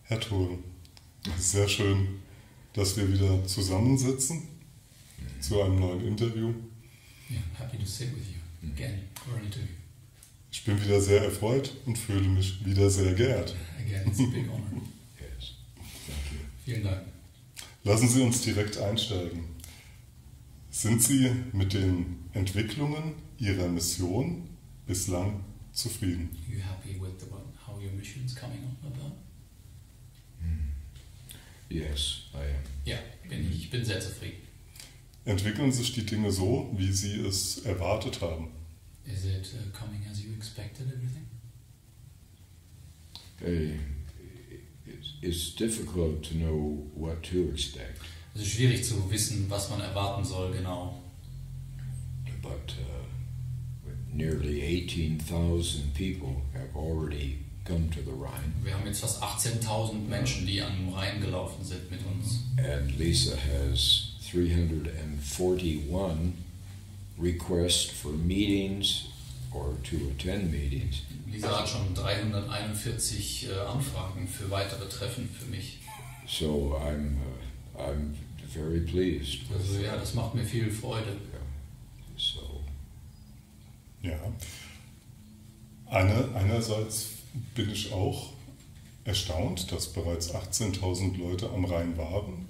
Herr Toel, es ist sehr schön, dass wir wieder zusammensitzen zu einem neuen Interview. Yeah, happy to sit with you again for an interview. Ich bin wieder sehr erfreut und fühle mich wieder sehr geehrt. Again, it's a big honor. Yes. Thank you. Vielen Dank. Lassen Sie uns direkt einsteigen. Sind Sie mit den Entwicklungen Ihrer Mission bislang zufrieden? Are you happy with how your mission's coming on about? Yes, I am. Ja, ich bin sehr zufrieden. Entwickeln sich die Dinge so, wie Sie es erwartet haben? Is it coming as you expected everything? It's difficult to know what to expect. Es ist schwierig zu wissen, was man erwarten soll, genau. But nearly 18,000 people have already come to the Rhine. Wir haben jetzt fast 18.000 Menschen, die am Rhein gelaufen sind mit uns. And Lisa has 341 requests for meetings or to attend meetings. Lisa hat schon 341 Anfragen für weitere Treffen für mich. So I'm very pleased. Also ja, das macht mir viel Freude. So. Ja. Einerseits bin ich auch erstaunt, dass bereits 18.000 Leute am Rhein waren.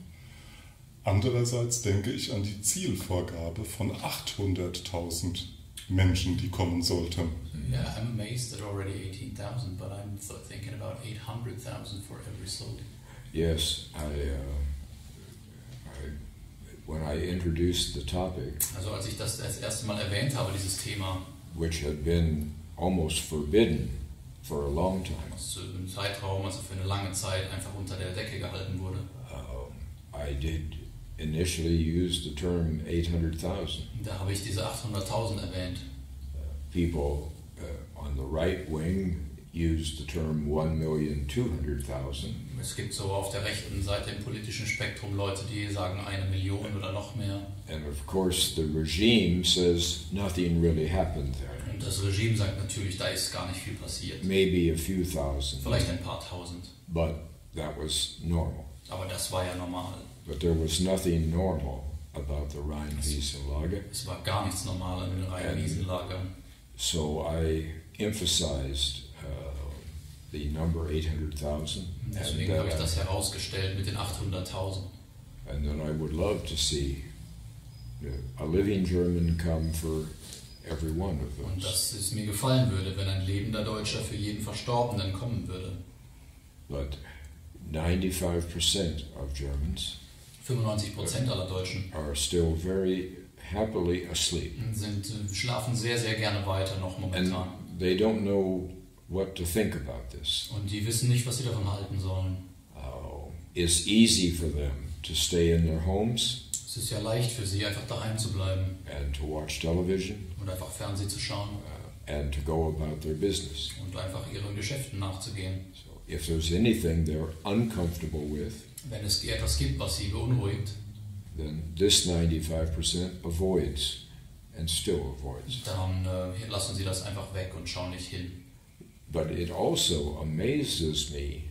Andererseits denke ich an die Zielvorgabe von 800.000 Menschen, die kommen sollten. Yeah, I'm amazed at already 18,000, but I'm thinking about 800,000 for every soul. Yes, when I introduced the topic, Also als ich das erste Mal erwähnt habe, dieses Thema, which had been almost forbidden for a long time, was zu einem Zeitraum, also für eine lange Zeit, einfach unter der Decke gehalten wurde, I did initially use the term 800,000. da habe ich diese 800.000 erwähnt. People on the right wing used the term 1,200,000. Es gibt so auf der rechten Seite im politischen Spektrum Leute, die sagen 1 Million oder noch mehr. And of course the regime says nothing really happened there. Und das Regime sagt natürlich, da ist gar nicht viel passiert. Maybe a few thousand. Vielleicht ein paar tausend. But that was normal. Aber das war ja normal. But there was nothing normal about the Rhine-Wiesenlager. Es war gar nichts normal in den Rhein-Wiesenlagern. So I emphasized the number 800,000. Deswegen habe ich das herausgestellt mit den 800.000. And then I would love to see a living German come for every one of Und those. dass es mir gefallen würde, wenn ein lebender Deutscher für jeden Verstorbenen kommen würde. But 95% of Germans 95% aller Deutschen are still very happily asleep. Schlafen sehr, sehr gerne weiter noch And momentan. they don't know what to think about this. Und die wissen nicht, was sie davon halten sollen. It's easy for them to stay in their homes Es ist ja leicht für sie, einfach daheim zu bleiben and to watch television und einfach Fernsehen zu schauen and to go about their business. und einfach ihren Geschäften nachzugehen. So if there's anything they're uncomfortable with, Wenn es etwas gibt, was sie beunruhigt, then this 95% avoids and still avoids. dann lassen sie das einfach weg und schauen nicht hin. But it also amazes me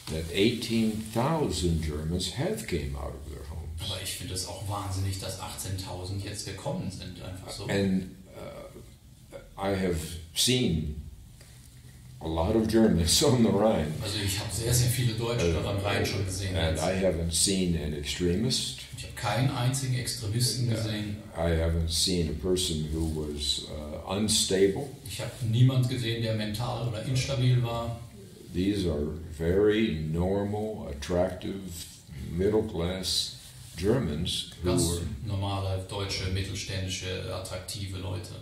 that 18,000 Germans have came out of their homes. Aber ich finde es auch wahnsinnig, dass 18.000 jetzt gekommen sind, einfach so. And I have seen a lot of Germans on the Rhine. Also ich habe sehr, sehr viele Deutsche dort am Rhein schon gesehen. And I haven't seen an extremist. Ich habe keinen einzigen Extremisten gesehen. I haven't seen a person who was unstable. Ich habe niemand gesehen, der mental oder instabil war. These are very normal, attractive, middle-class Germans who Ganz were, normale, deutsche, mittelständische, attraktive Leute.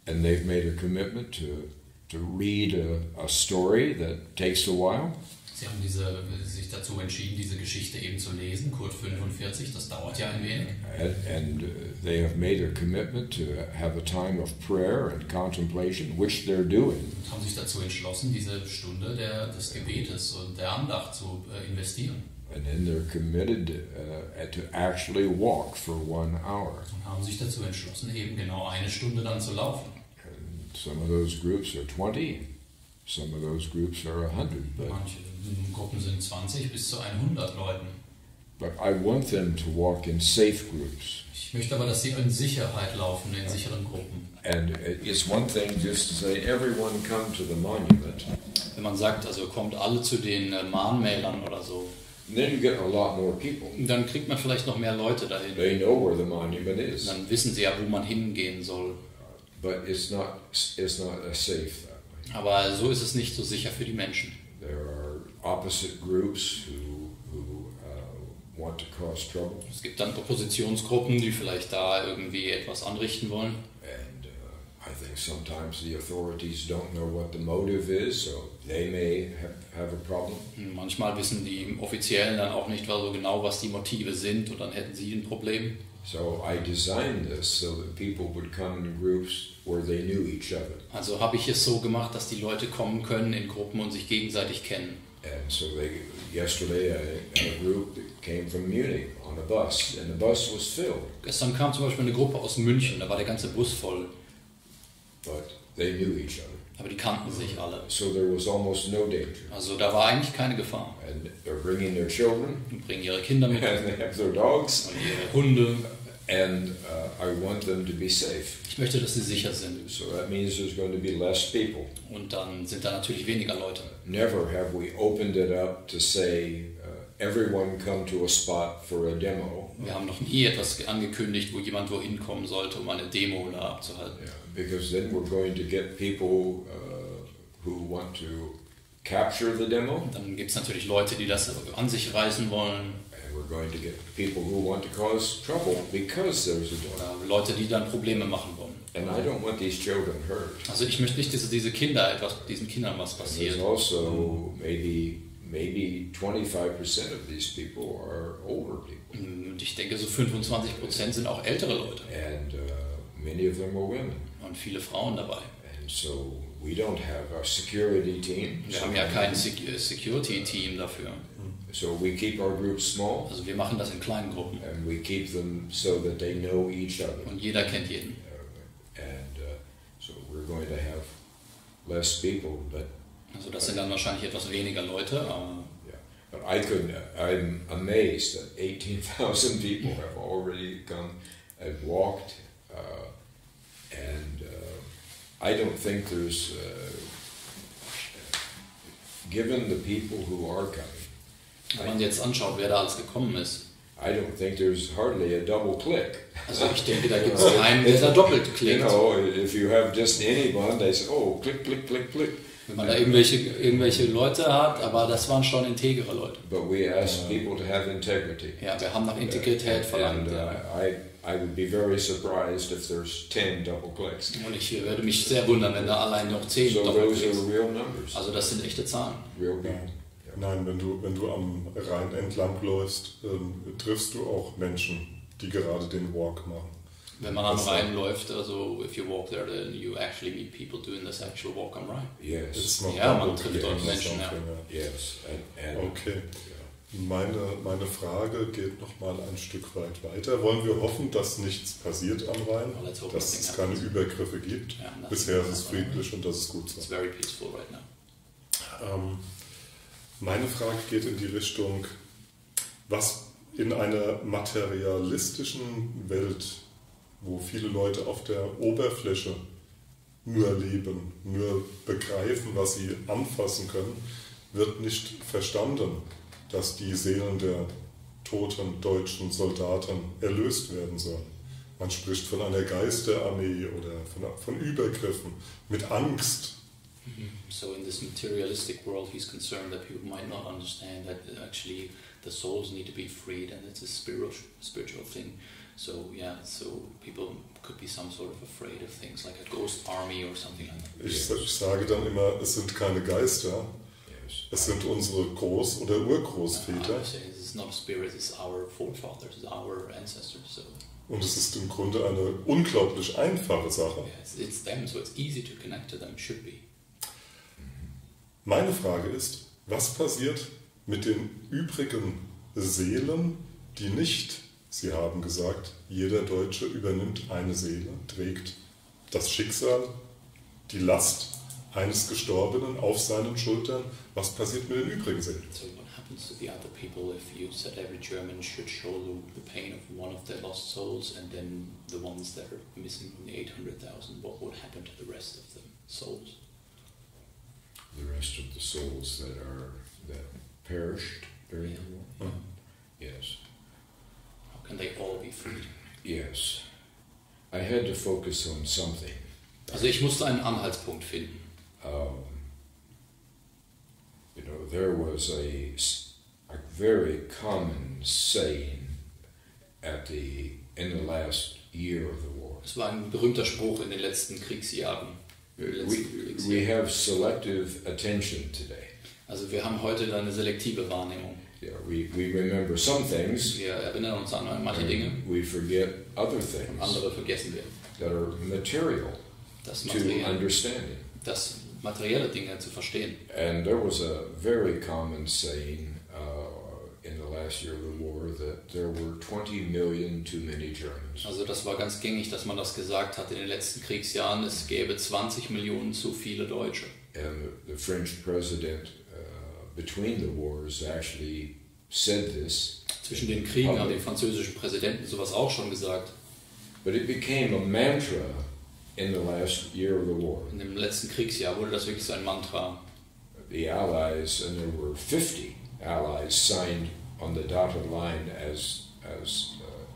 and they've made a commitment to read a story that takes a while. Sie haben sich dazu entschieden, diese Geschichte eben zu lesen, Kurt 45, das dauert ja ein wenig. And they have made a commitment to have a time of prayer and contemplation, which they're doing. Und haben sich dazu entschlossen, diese Stunde des Gebetes und der Andacht zu investieren. And then they're committed to actually walk for 1 hour. Und haben sich dazu entschlossen, eben genau 1 Stunde dann zu laufen. And some of those groups are 20, some of those groups are 100, but Gruppen sind 20 bis zu 100 Leuten. But I want them to walk in safe groups. Ich möchte aber, dass sie in Sicherheit laufen, in sicheren Gruppen. And it's one thing just to say, everyone come to the monument. Wenn man sagt, also kommt alle zu den Mahnmälern oder so, Then you get a lot more people. dann kriegt man vielleicht noch mehr Leute dahin. They know where the monument is. Dann wissen sie ja, wo man hingehen soll. But it's not as safe that way. Aber so ist es nicht so sicher für die Menschen. There are opposite groups who want to cause trouble. Es gibt dann Oppositionsgruppen, die vielleicht da irgendwie etwas anrichten wollen. And I think sometimes the authorities don't know what the motive is, so they may have a problem. Manchmal wissen die Offiziellen dann auch nicht so genau, was die Motive sind, und dann hätten sie ein Problem. So I designed this so that people would come in groups where they knew each other. Also habe ich es so gemacht, dass die Leute kommen können in Gruppen und sich gegenseitig kennen. And so yesterday I had a group that came from Munich on a bus, and the bus was filled. Gestern kam zum Beispiel eine Gruppe aus München, da war der ganze Bus voll. But they knew each other. Aber die kannten sich alle. So there was almost no danger. Also da war eigentlich keine Gefahr. And they're bringing their children, Die bringen ihre Kinder mit and they have their dogs, und ihre Hunde. and I want them to be safe. Ich möchte, dass sie sicher sind. So that means there's going to be less people. Und dann sind da natürlich weniger Leute. Never have we opened it up to say, everyone come to a spot for a demo. Wir haben noch nie etwas angekündigt, wo jemand wohin kommen sollte, um eine Demo da abzuhalten. Yeah, because then we're going to get people who want to capture the demo. Und dann gibt es natürlich Leute, die das an sich reißen wollen. And we're going to get people who want to cause trouble because there's a demo. Oder Leute, die dann Probleme machen wollen. And I don't want these children hurt. Also ich möchte nicht, dass diesen Kindern was passiert. There's also maybe 25% of these people are older people. Und ich denke, so 25% sind auch ältere Leute. And many of them are women. Und viele Frauen dabei. And so we don't have a security team. Wir haben ja kein Security-Team dafür. So we keep our groups small. Also wir machen das in kleinen Gruppen. And we keep them so that they know each other. Und jeder kennt jeden. And so we're going to have less people, but Also das sind dann wahrscheinlich etwas weniger Leute, aber yeah. But I'm amazed that 18,000 people have already come and walked, and I don't think there's, given the people who are coming, wenn man jetzt anschaut, wer da alles gekommen ist. I don't think there's hardly a double click. Also ich denke, da gibt es keinen, der da doppelt You klickt. know, if you have just anyone, they say, oh, click, click, click, click. Wenn man da irgendwelche Leute hat, aber das waren schon integere Leute. But we ask people to have integrity. Ja, wir haben nach Integrität verlangt. And I would be very surprised if there's 10 double clicks. Und ich würde mich sehr wundern, wenn da allein noch 10 So those Doppelklicks. are real numbers. Also das sind echte Zahlen. Real people. Nein, wenn du am Rhein entlang läufst, triffst du auch Menschen, die gerade den Walk machen. Wenn man am Rhein läuft, also if you walk there, then you actually meet people doing this actual walk am Rhein. Yes. Ja, man trifft dort Menschen, ja. Yes. And Okay. Meine Frage geht noch mal ein Stück weit weiter. Wollen wir hoffen, dass nichts passiert am Rhein, dass es keine Übergriffe gibt? Ja, Bisher ist es friedlich und das ist gut so. It's very peaceful right now. Meine Frage geht in die Richtung, was in einer materialistischen Welt, wo viele Leute auf der Oberfläche nur leben, nur begreifen, was sie anfassen können, wird nicht verstanden, dass die Seelen der toten deutschen Soldaten erlöst werden sollen. Man spricht von einer Geisterarmee oder von Übergriffen mit Angst. So in this materialistic world, he's concerned that people might not understand that actually the souls need to be freed, and it's a spiritual thing. So yeah, so people could be some sort of afraid of things like a ghost army or something like that. Ich sage dann immer, es sind keine Geister, es sind unsere Groß- oder Urgroßväter. It's not a spirit, it's our forefathers, it's our ancestors. So. Und es ist im Grunde eine unglaublich einfache Sache. Yeah, it's them, so it's easy to connect to them, it should be. Meine Frage ist, was passiert mit den übrigen Seelen, die nicht, Sie haben gesagt, jeder Deutsche übernimmt eine Seele, trägt das Schicksal, die Last eines Gestorbenen auf seinen Schultern, was passiert mit den übrigen Seelen? So what happens to the other people if you said every German should show the pain of one of their lost souls, and then the ones that are missing from the 800,000, what would happen to the rest of the souls? The rest of the souls that perished during the war? Yes. How can they all be freed? Yes. I had to focus on something. Also ich musste einen Anhaltspunkt finden. There was a very common saying in the last year of the war. Es war ein berühmter Spruch in den letzten Kriegsjahren. We have selective attention today. Also wir haben heute eine selektive Wahrnehmung. Yeah, we remember some things. Wir erinnern uns an manche Dinge. We forget other things. Und andere vergessen wir. That are material to understanding. Das materielle Dinge zu verstehen. And there was a very common saying in the last year of the war that there were 20 million too many Germans. Also das war ganz gängig, dass man das gesagt hat in den letzten Kriegsjahren, es gäbe 20 Millionen zu viele Deutsche. And the French president between the wars actually said this. Zwischen den Kriegen haben die französischen Präsidenten sowas auch schon gesagt. But it became a mantra in the last year of the war. In dem letzten Kriegsjahr wurde das wirklich so ein Mantra. The Allies, and there were 50 Allies signed on the dotted line as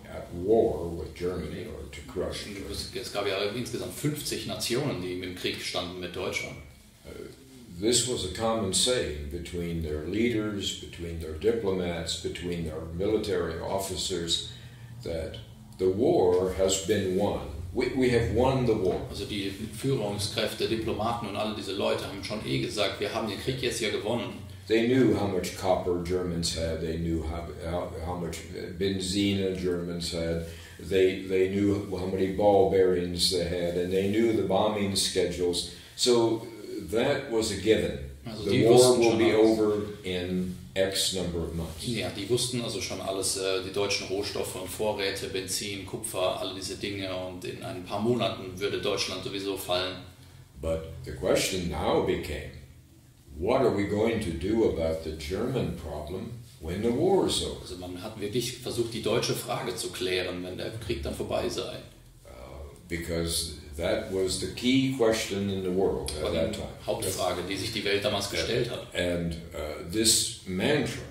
at war with Germany or to crush. Es gab ja insgesamt 50 Nationen, die im Krieg standen mit Deutschland. This was a common saying between their leaders, between their diplomats, between their military officers, that the war has been won. We have won the war. Also die Führungskräfte, Diplomaten und alle diese Leute haben schon gesagt, wir haben den Krieg jetzt hier gewonnen. They knew how much copper Germans had. They knew how much benzina Germans had. They knew how many ball bearings they had, and they knew the bombing schedules. So that was a given. Also the war will be over in X number of months. Ja, die wussten also schon alles, die deutschen Rohstoffe und Vorräte, Benzin, Kupfer, all diese Dinge, und in ein paar Monaten würde Deutschland sowieso fallen. But the question now became, what are we going to do about the German problem when the war is over? Also man hat wirklich versucht, die deutsche Frage zu klären, wenn der Krieg dann vorbei sei. Because that was the key question in the world at that time. Hauptfrage, die sich die Welt damals gestellt hat. And this mantra,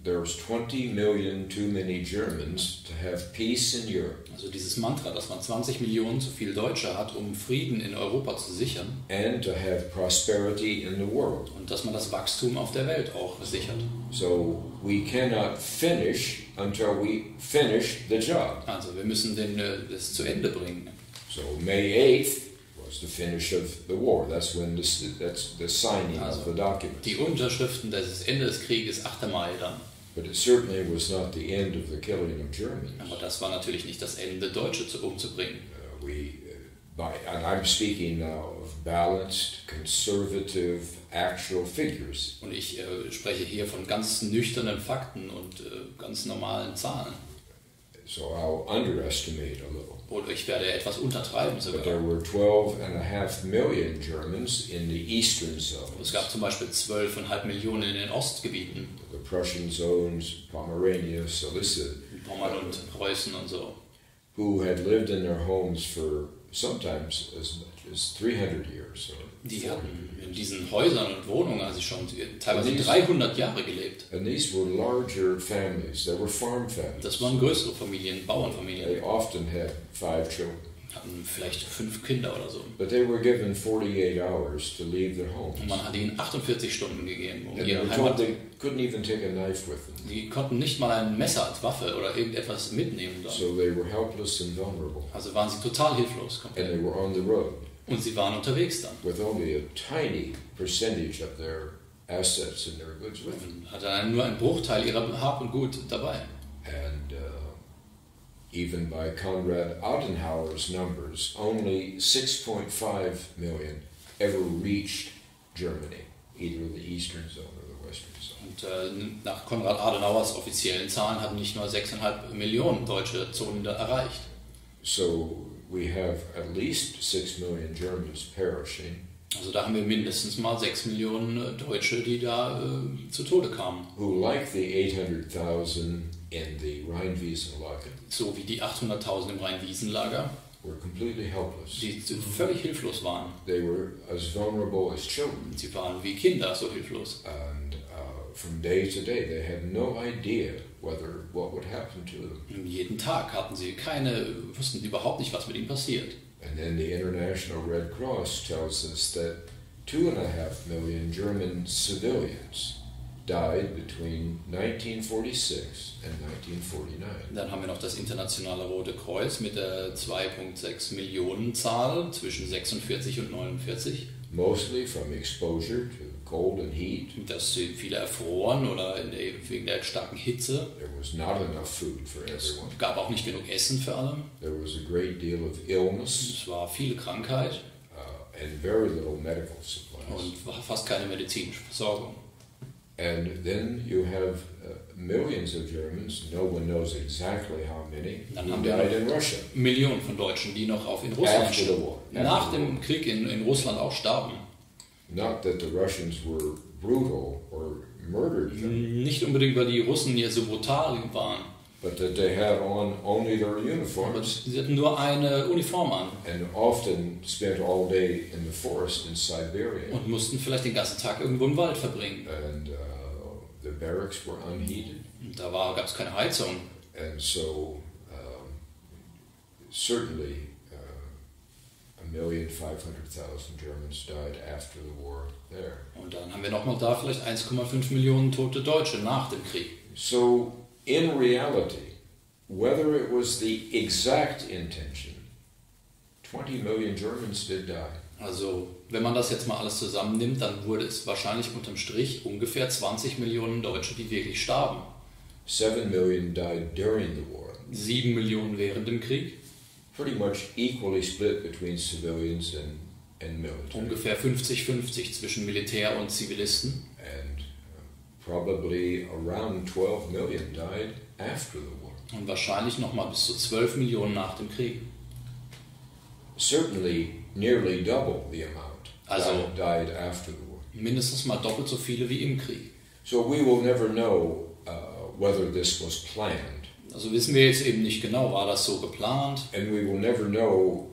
there's 20 million too many Germans to have peace in Europe. Also dieses Mantra, dass man 20 Millionen zu viel Deutsche hat, um Frieden in Europa zu sichern. And to have prosperity in the world. Und dass man das Wachstum auf der Welt auch sichert. So we cannot finish until we finish the job. Also wir müssen das zu Ende bringen. So May 8th was the finish of the war. That's the signing of the document. Die Unterschriften, das Ende des Krieges, 8. Mai dann. But it certainly was not the end of the killing of Germans. Aber das war natürlich nicht das Ende, Deutsche umzubringen. And I'm speaking now of balanced, conservative, actual figures. Und ich spreche hier von ganz nüchternen Fakten und ganz normalen Zahlen. So I'll underestimate a little. Oder ich werde etwas untertreiben sogar. But there were 12.5 million Germans in the eastern zones. Es gab zum Beispiel 12,5 Millionen in den Ostgebieten. The Prussian zones, Pomerania, Silesia. Pommern und Preußen und so. Who had lived in their homes for sometimes as much as 300 years. Die hatten in diesen Häusern und Wohnungen also schon teilweise 300 Jahre gelebt. And these were larger families. They were farm families. Das waren größere Familien, Bauernfamilien. They often had 5 children. Hatten vielleicht 5 Kinder oder so. But they were given 48 hours to leave their homes. Und man hat ihnen 48 Stunden gegeben, um And ihre they were told Heimat. they couldn't even take a knife with them. Die konnten nicht mal ein Messer als Waffe oder irgendetwas mitnehmen. Dann. So they were helpless and vulnerable. Also waren sie total hilflos. And they were on the road. Und sie waren unterwegs dann. With only a tiny percentage of their assets and their goods with them. Und hatten nur einen Bruchteil ihrer Hab und Gut dabei. And even by Konrad Adenauer's numbers, only 6.5 million ever reached Germany, either the eastern zone or the western zone. Und nach Konrad Adenauers offiziellen Zahlen haben nicht nur 6,5 Millionen deutsche Zonen erreicht. So we have at least 6 million Germans perishing Also da haben wir mindestens mal 6 Millionen Deutsche, die da zu Tode kamen. Who, like the 800,000 in the Rheinwiesenlager, So wie die 800.000 im Rhein-Wiesen-Lager, were completely helpless. die völlig hilflos waren. They were as vulnerable as children. Sie waren wie Kinder so hilflos. And from day to day, they had no idea what would happen to them. Und jeden Tag wussten überhaupt nicht, was mit ihnen passiert. And then the International Red Cross tells us that 2.5 million German civilians died between 1946 and 1949. Dann haben wir noch das Internationale Rote Kreuz mit der 2,6 Millionen Zahl zwischen 46 und 49. Mostly from exposure to cold and heat. Dass viele erfroren oder wegen der starken Hitze. There was not enough food for everyone. Es gab auch nicht genug Essen für alle. There was a great deal of illness. Es war viel Krankheit. And very little medical supplies. Und fast keine medizinische Versorgung. And then you have millions of Germans, no one knows exactly how many, who died in Russia. Millionen von Deutschen, die noch in Russland After the war. nach dem Krieg in Russland auch starben. Not that the Russians were brutal or murdered them. Nicht unbedingt, weil die Russen hier so brutal waren. But that they had on only their uniforms. Sie hatten nur eine Uniform an. And often spent all day in the forest in Siberia. Und mussten vielleicht den ganzen Tag irgendwo im Wald verbringen. And the barracks were unheated. Und da gab es keine Heizung. And so certainly 1,500,000 Germans died after the war there. Und dann haben wir nochmal da vielleicht 1,5 Millionen tote Deutsche nach dem Krieg. So in reality, whether it was the exact intention, 20 million Germans did die. Also, wenn man das jetzt mal alles zusammennimmt, dann wurde es wahrscheinlich unterm Strich ungefähr 20 Millionen Deutsche, die wirklich starben. 7 million died during the war. 7 Millionen während dem Krieg. Pretty much equally split between civilians and military. Ungefähr 50-50 zwischen Militär und Zivilisten. And probably around 12 million died after the war. Und wahrscheinlich nochmal bis zu 12 Millionen nach dem Krieg. Certainly nearly double the amount died after the war. Mindestens mal doppelt so viele wie im Krieg. So we will never know whether this was planned. Also wissen wir jetzt eben nicht genau, war das so geplant? And we will never know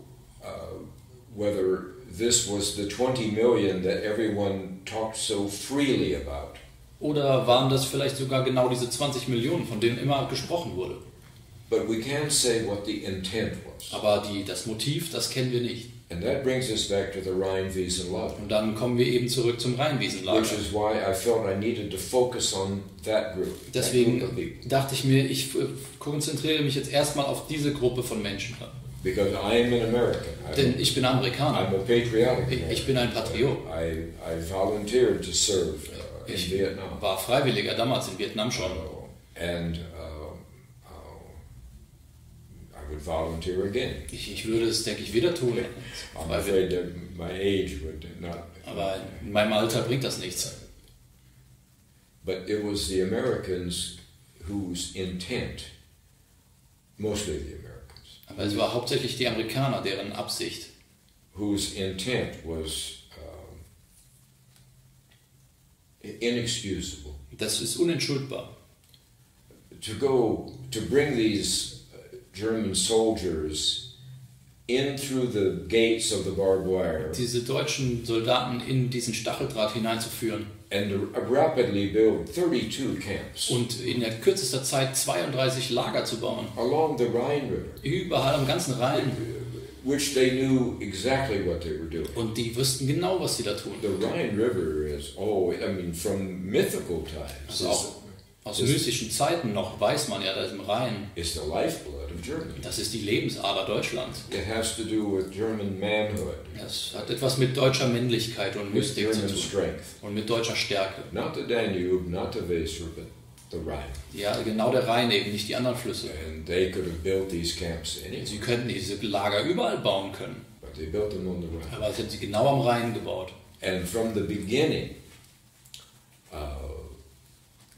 whether this was the 20 million that everyone talked so freely about. Oder waren das vielleicht sogar genau diese 20 Millionen, von denen immer gesprochen wurde? But we can't say what the intent was. Aber das Motiv, das kennen wir nicht. And that brings us back to the Rhine-Wiesenlager. Und dann kommen wir eben zurück zum Rhein-Wiesenlager. Which is why I felt I needed to focus on that group. Deswegen dachte ich mir, ich konzentriere mich jetzt erstmal auf diese Gruppe von Menschen. Because I am an American. Denn ich bin Amerikaner. I'm a patriotic American. Ich bin ein Patriot. I volunteered to serve in Vietnam. War Freiwilliger damals in Vietnam schon. And I would volunteer again. Ich würde es, denke ich, wieder tun. I'm afraid that my age would not. Aber in meinem Alter bringt das nichts. But it was the Americans whose intent, mostly the Americans. Aber es war hauptsächlich die Amerikaner, deren Absicht. Whose intent was inexcusable. Das ist unentschuldbar. To bring these German soldiers in through the gates of the barbed wire. Diese deutschen Soldaten in diesen Stacheldraht hineinzuführen. And to rapidly build 32 camps. Und in der kürzester Zeit 32 Lager zu bauen. Along the Rhine River. Überall am ganzen Rhein. Which they knew exactly what they were doing. Und die wussten genau, was sie da tun. The Rhine River is, from mythical times. Also auch aus mystischen Zeiten noch weiß man ja, dass im Rhein. It's the lifeblood of Germany. Das ist die Lebensader Deutschlands. It has to do with German manhood. Das hat etwas mit deutscher Männlichkeit und Mystik zu tun. Strength. Und mit deutscher Stärke. Not the Danube, not the Weser, but the Rhine. Ja, genau der Rhein eben, nicht die anderen Flüsse. And they could have built these camps anywhere. Sie könnten diese Lager überall bauen können. But they built them on the Rhine. Aber sie haben sie genau am Rhein gebaut. And from the beginning,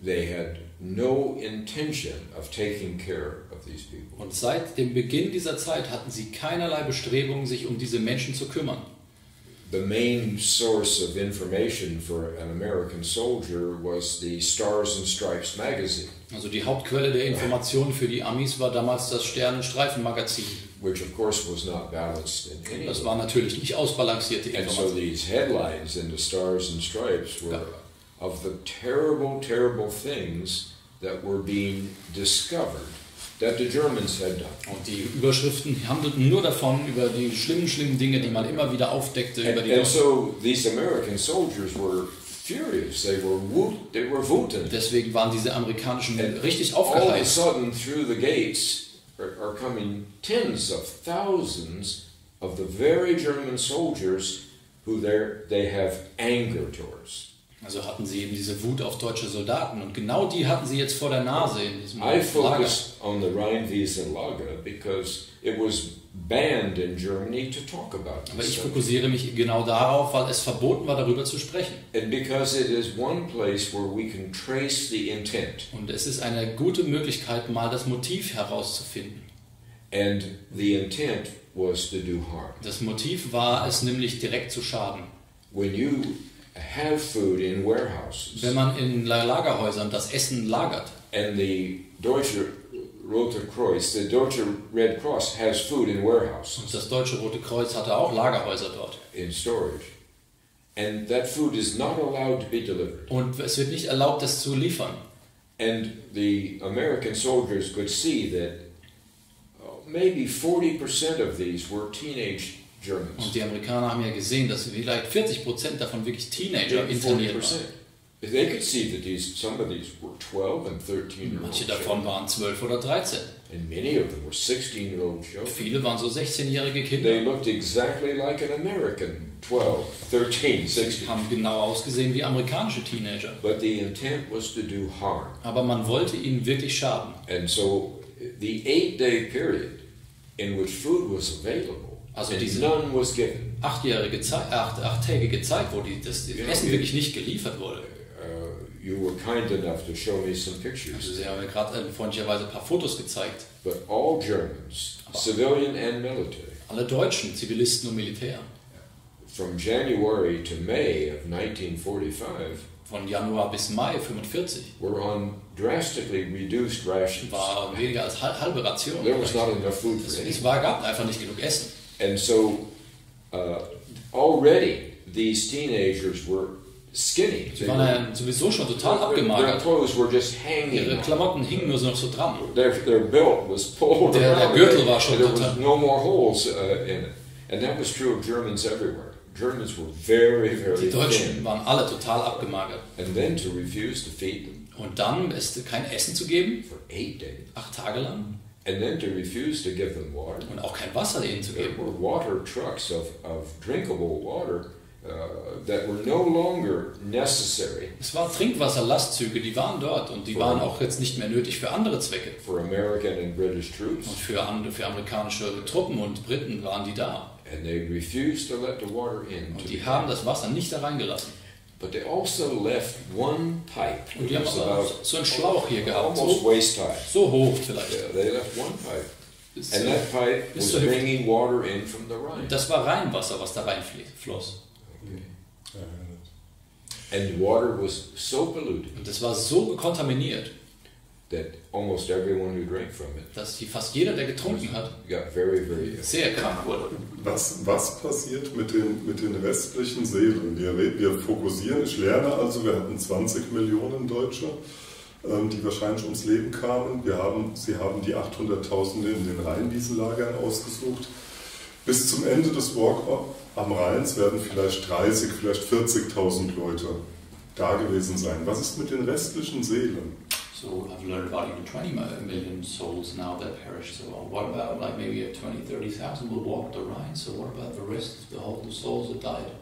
they had no intention of taking care of these people. Und seit dem Beginn dieser Zeit hatten sie keinerlei Bestrebungen, sich um diese Menschen zu kümmern. the main source of information for an American soldier was the Stars and Stripes magazine. Also die Hauptquelle der Informationen für die Amis war damals das Stern-Streifen-Magazin. Which of course was not balanced in any way. Das war natürlich nicht ausbalancierte And so Information. these headlines in the Stars and Stripes were of the terrible, terrible things that were being discovered that the Germans had done. Und die Überschriften handelten nur davon, über die schlimmen Dinge, die man immer wieder aufdeckte. Über die And so these American soldiers were furious. They were wütend. Deswegen waren diese amerikanischen richtig All of a aufgeheizt. sudden, through the gates are coming tens of thousands of the very German soldiers who they have anger towards. Also hatten sie eben diese Wut auf deutsche Soldaten und genau die hatten sie jetzt vor der Nase in diesem I Lager. focused on the Rheinwiesen-Lager because it was banned in Germany to talk about Aber this ich subject. fokussiere mich genau darauf, weil es verboten war, darüber zu sprechen. And because it is one place where we can trace the intent. Und es ist eine gute Möglichkeit, mal das Motiv herauszufinden. And the intent was to do harm. Das Motiv war es nämlich direkt zu schaden. When you have food in warehouses Wenn man in Lagerhäusern das Essen lagert and the Deutsche Rote Kreuz, the Deutsche Red Cross has food in warehouses und das Deutsche Rote Kreuz hatte auch Lagerhäuser dort in storage, and that food is not allowed to be delivered. und es wird nicht erlaubt, das zu liefern. And the American soldiers could see that maybe 40% of these were teenage Germans. Und die Amerikaner haben ja gesehen, dass vielleicht 40% davon wirklich Teenager interniert 40%. waren. They could see that some of these were 12 and 13-year-old Manche davon waren 12 oder 13. and many of them were 16-year-old children. Viele waren so 16-jährige They Kinder. looked exactly like an American 12, 13, Die 16. haben genau ausgesehen wie amerikanische Teenager. But the intent was to do harm. Aber man wollte ihnen wirklich schaden. And so the 8-day period in which food was available Also and diese none was given. achttägige Zeit, wo das Essen wirklich nicht geliefert wurde. You were kind enough to show me some Also pictures. sie haben mir gerade freundlicherweise ein paar Fotos gezeigt. But all Germans, civilian and military, Alle Deutschen, Zivilisten und Militär, from January to May of 1945, von Januar bis Mai 45, were on drastically reduced rations. war weniger als halbe Ration. There was not enough food for anyone. Es gab einfach nicht genug Essen. And so already these teenagers were skinny. Sie waren ja sowieso schon total Their abgemagert. clothes were just hanging. Ihre Klamotten hingen nur so noch so dran. Their belt was pulled Der around. Gürtel war schon There was total. no more holes in it. And that was true of Germans everywhere. Germans were very, very Die Deutschen thin. waren alle total abgemagert. And then to refuse to feed them Und dann ist kein Essen zu geben, for 8 days. 8 Tage lang, And then to refuse to give them water. und auch kein Wasser ihnen zu There geben. were water trucks of drinkable water that were no longer necessary Es waren Trinkwasserlastzüge, die waren dort und die waren auch jetzt nicht mehr nötig für andere Zwecke. for American and British troops. Und für amerikanische Truppen und Briten waren die da. And they refused to let the water in. Und die haben das Wasser nicht da reingelassen. But they also left one pipe. Und It die haben was aber about so einen Schlauch hier gehabt, almost so, waist high. so hoch vielleicht. Yeah, they left one pipe. Bis And that pipe bis was zur Hüfte. bringing water in from the Rhine. Das war Rheinwasser, was da reinfloss. And water was so polluted Und das war so kontaminiert, that almost everyone who drank from it dass fast jeder, der getrunken hat, got very, very ill. sehr krank wurde. Was passiert mit den restlichen Seelen? Wir fokussieren, ich lerne also, wir hatten 20 Millionen Deutsche, die wahrscheinlich ums Leben kamen. Sie haben die 800.000 in den Rheinwiesenlagern ausgesucht. Bis zum Ende des Walk am Rhein werden vielleicht 30, vielleicht 40.000 Leute da gewesen sein. Was ist mit den restlichen Seelen? So I've learned about even 20 million souls now that perished. So what about like maybe 20, 30,000 will walk the Rhine? So what about the rest of the souls that died?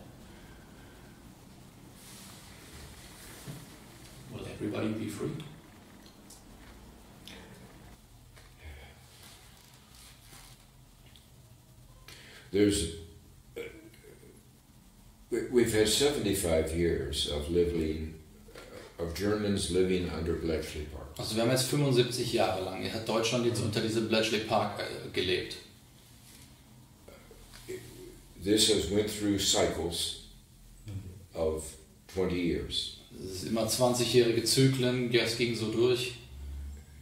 Will everybody be free? We've had 75 years of Germans living under Bletchley Park. Also wir haben jetzt 75 Jahre lang, hat Deutschland jetzt unter diesem Bletchley Park gelebt. this has went through cycles of 20 years. Es ist immer 20-jährige Zyklen, das ging so durch.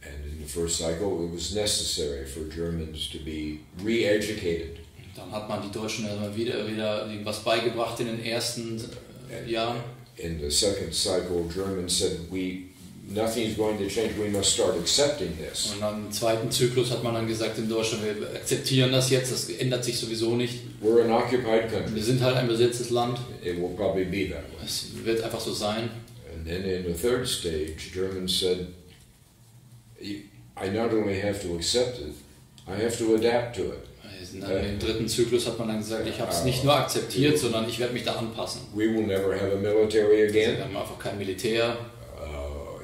And in the first cycle, it was necessary for Germans to be re-educated. Dann hat man die Deutschen immer wieder irgendwas beigebracht in den ersten Jahren. In the second cycle, Germans said, nothing's going to change, we must start accepting this. Und im zweiten Zyklus hat man dann gesagt in Deutschland, wir akzeptieren das jetzt, das ändert sich sowieso nicht. We're an occupied country. Wir sind halt ein besetztes Land. It will probably be that way. Es wird einfach so sein. And then in the third stage, Germans said, I not only have to accept it, I have to adapt to it. Im dritten Zyklus hat man dann gesagt, ich habe es nicht nur akzeptiert, sondern ich werde mich da anpassen. We will never have a military again. Wir haben einfach kein Militär.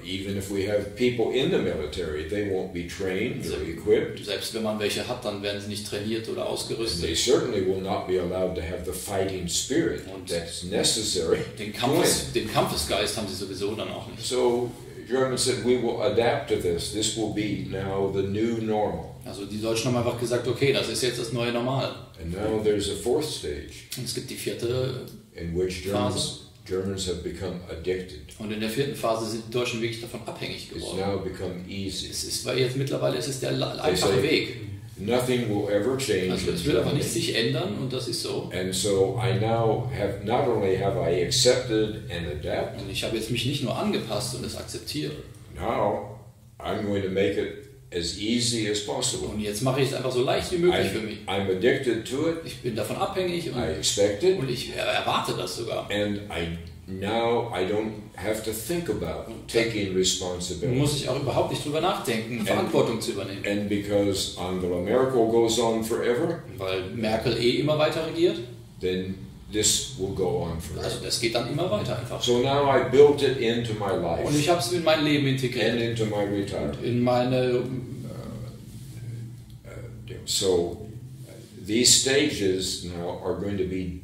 Even if we have people in the military, they won't be trained or equipped. Selbst wenn man welche hat, dann werden sie nicht trainiert oder ausgerüstet. They certainly will not be allowed to have the fighting spirit that's necessary. Den Kampfesgeist haben sie sowieso dann auch nicht. So Germans said, we will adapt to this. This will be now the new normal. Also die Deutschen haben einfach gesagt, okay, das ist jetzt das neue Normal. And now there's a fourth stage. Und es gibt die vierte in which Germans have become addicted. Und in der vierten Phase sind die Deutschen wirklich davon abhängig It's geworden. now become easy. Weil jetzt mittlerweile ist es der einfache Weg. Nothing will ever change. Also es wird einfach nicht sich ändern und das ist so. And so I now have not only have I accepted and adapted. Und ich habe jetzt mich nicht nur angepasst und es akzeptiert. Now I'm going to make it as easy as possible. Und jetzt mache ich es einfach so leicht wie möglich für mich. I'm addicted to it. Ich bin davon abhängig und, I expect it. Und ich erwarte das sogar. And now I don't have to think about taking responsibility. Muss ich auch überhaupt nicht drüber nachdenken, Verantwortung zu übernehmen. And because Angela Merkel goes on forever, weil Merkel immer weiter regiert, then this will go on forever. Also das geht dann immer weiter einfach. So now I built it into my life. Und ich habe es in mein Leben integriert. And into my retirement. In meine so these stages now are going to be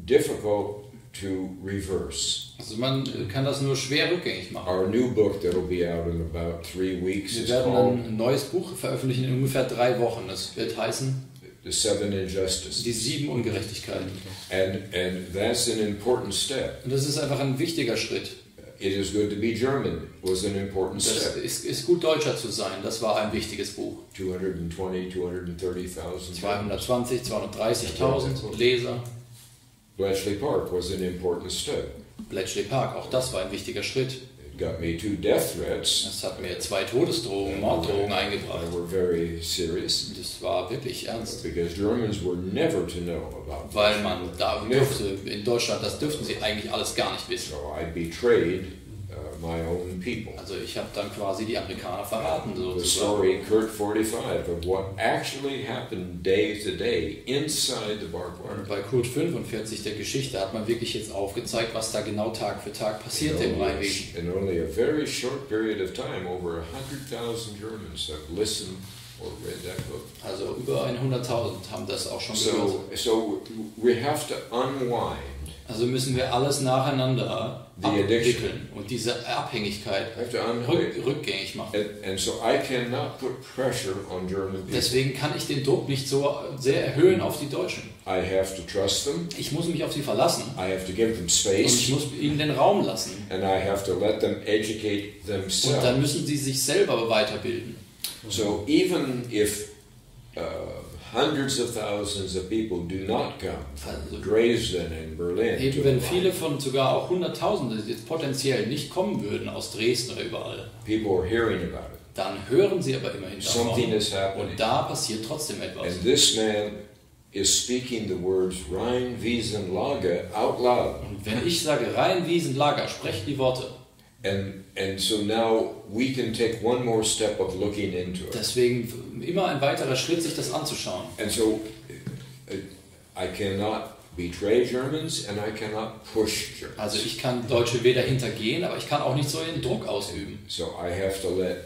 difficult to reverse. Also man kann das nur schwer rückgängig machen. Our new book that'll be out in about 3 weeks. Wir werden ein neues Buch veröffentlichen in ungefähr 3 Wochen. Das wird heißen The 7 Injustices. Die 7 Ungerechtigkeiten. And that's an important step. Und das ist einfach ein wichtiger Schritt. It is good to be German was an important step. Das ist gut Deutscher zu sein. Das war ein wichtiges Buch. 220, 230,000. 220, 230.000 Leser. Bletchley Park was an important step. Bletchley Park, auch das war ein wichtiger Schritt. It got me 2 death threats. Das hat mir 2 Todesdrohungen, Morddrohungen eingebracht. They were very serious. Das war wirklich ernst. Because Germans were never to know about. Weil man da dürfte, in Deutschland, das dürften sie eigentlich alles gar nicht wissen. So I betrayed my own people. Also ich habe dann quasi die Amerikaner verraten. The story, Kurt 45, of what actually happened day to day inside the barbed wire. Und bei Kurt 45 der Geschichte hat man wirklich jetzt aufgezeigt, was da genau Tag für Tag passierte im Rheinweg. In only a very short period of time, over 100,000 Germans have listened or read that book. Also über 100.000 haben das auch schon gehört. So we have to unwind. Also müssen wir alles nacheinander abwickeln und diese Abhängigkeit rückgängig machen. And so I cannot put pressure on German people. Deswegen kann ich den Druck nicht so sehr erhöhen auf die Deutschen. I have to trust them. Ich muss mich auf sie verlassen. I have to give them space. Und ich muss ihnen den Raum lassen. And I have to let them educate themselves. Und dann müssen sie sich selber weiterbilden. So even if hundreds of thousands of people do not come from Dresden and Berlin. Eben wenn viele von sogar auch Hunderttausende jetzt potenziell nicht kommen würden aus Dresden oder überall. People are hearing about it. Dann hören sie aber immerhin davon. Something is happening. Und da passiert trotzdem etwas. And this man is speaking the words Rhein, Wiesen, Lager out loud. Und wenn ich sage Rhein, Wiesen, Lager, spreche die Worte. And so now we can take one more step of looking into it. Deswegen immer ein weiterer Schritt, sich das anzuschauen. And so I cannot betray Germans and I cannot push Germans. Also ich kann Deutsche weder hintergehen, aber ich kann auch nicht so den Druck ausüben. So I have to let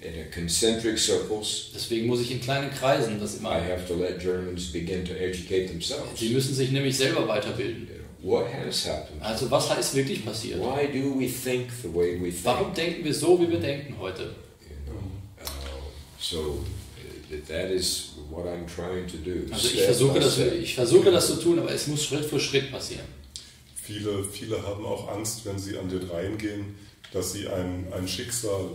in a concentric circles. Deswegen muss ich in kleinen Kreisen das immer. I have to let Germans begin to educate themselves. Sie müssen sich nämlich selber weiterbilden. What has happened? Also was ist wirklich passiert? Why do we think the way we think? Warum denken wir so, wie wir denken heute? So that is what I'm trying to do. Also ich versuche das zu tun, aber es muss Schritt für Schritt passieren. Viele haben auch Angst, wenn sie an den Rhein gehen, dass sie ein Schicksal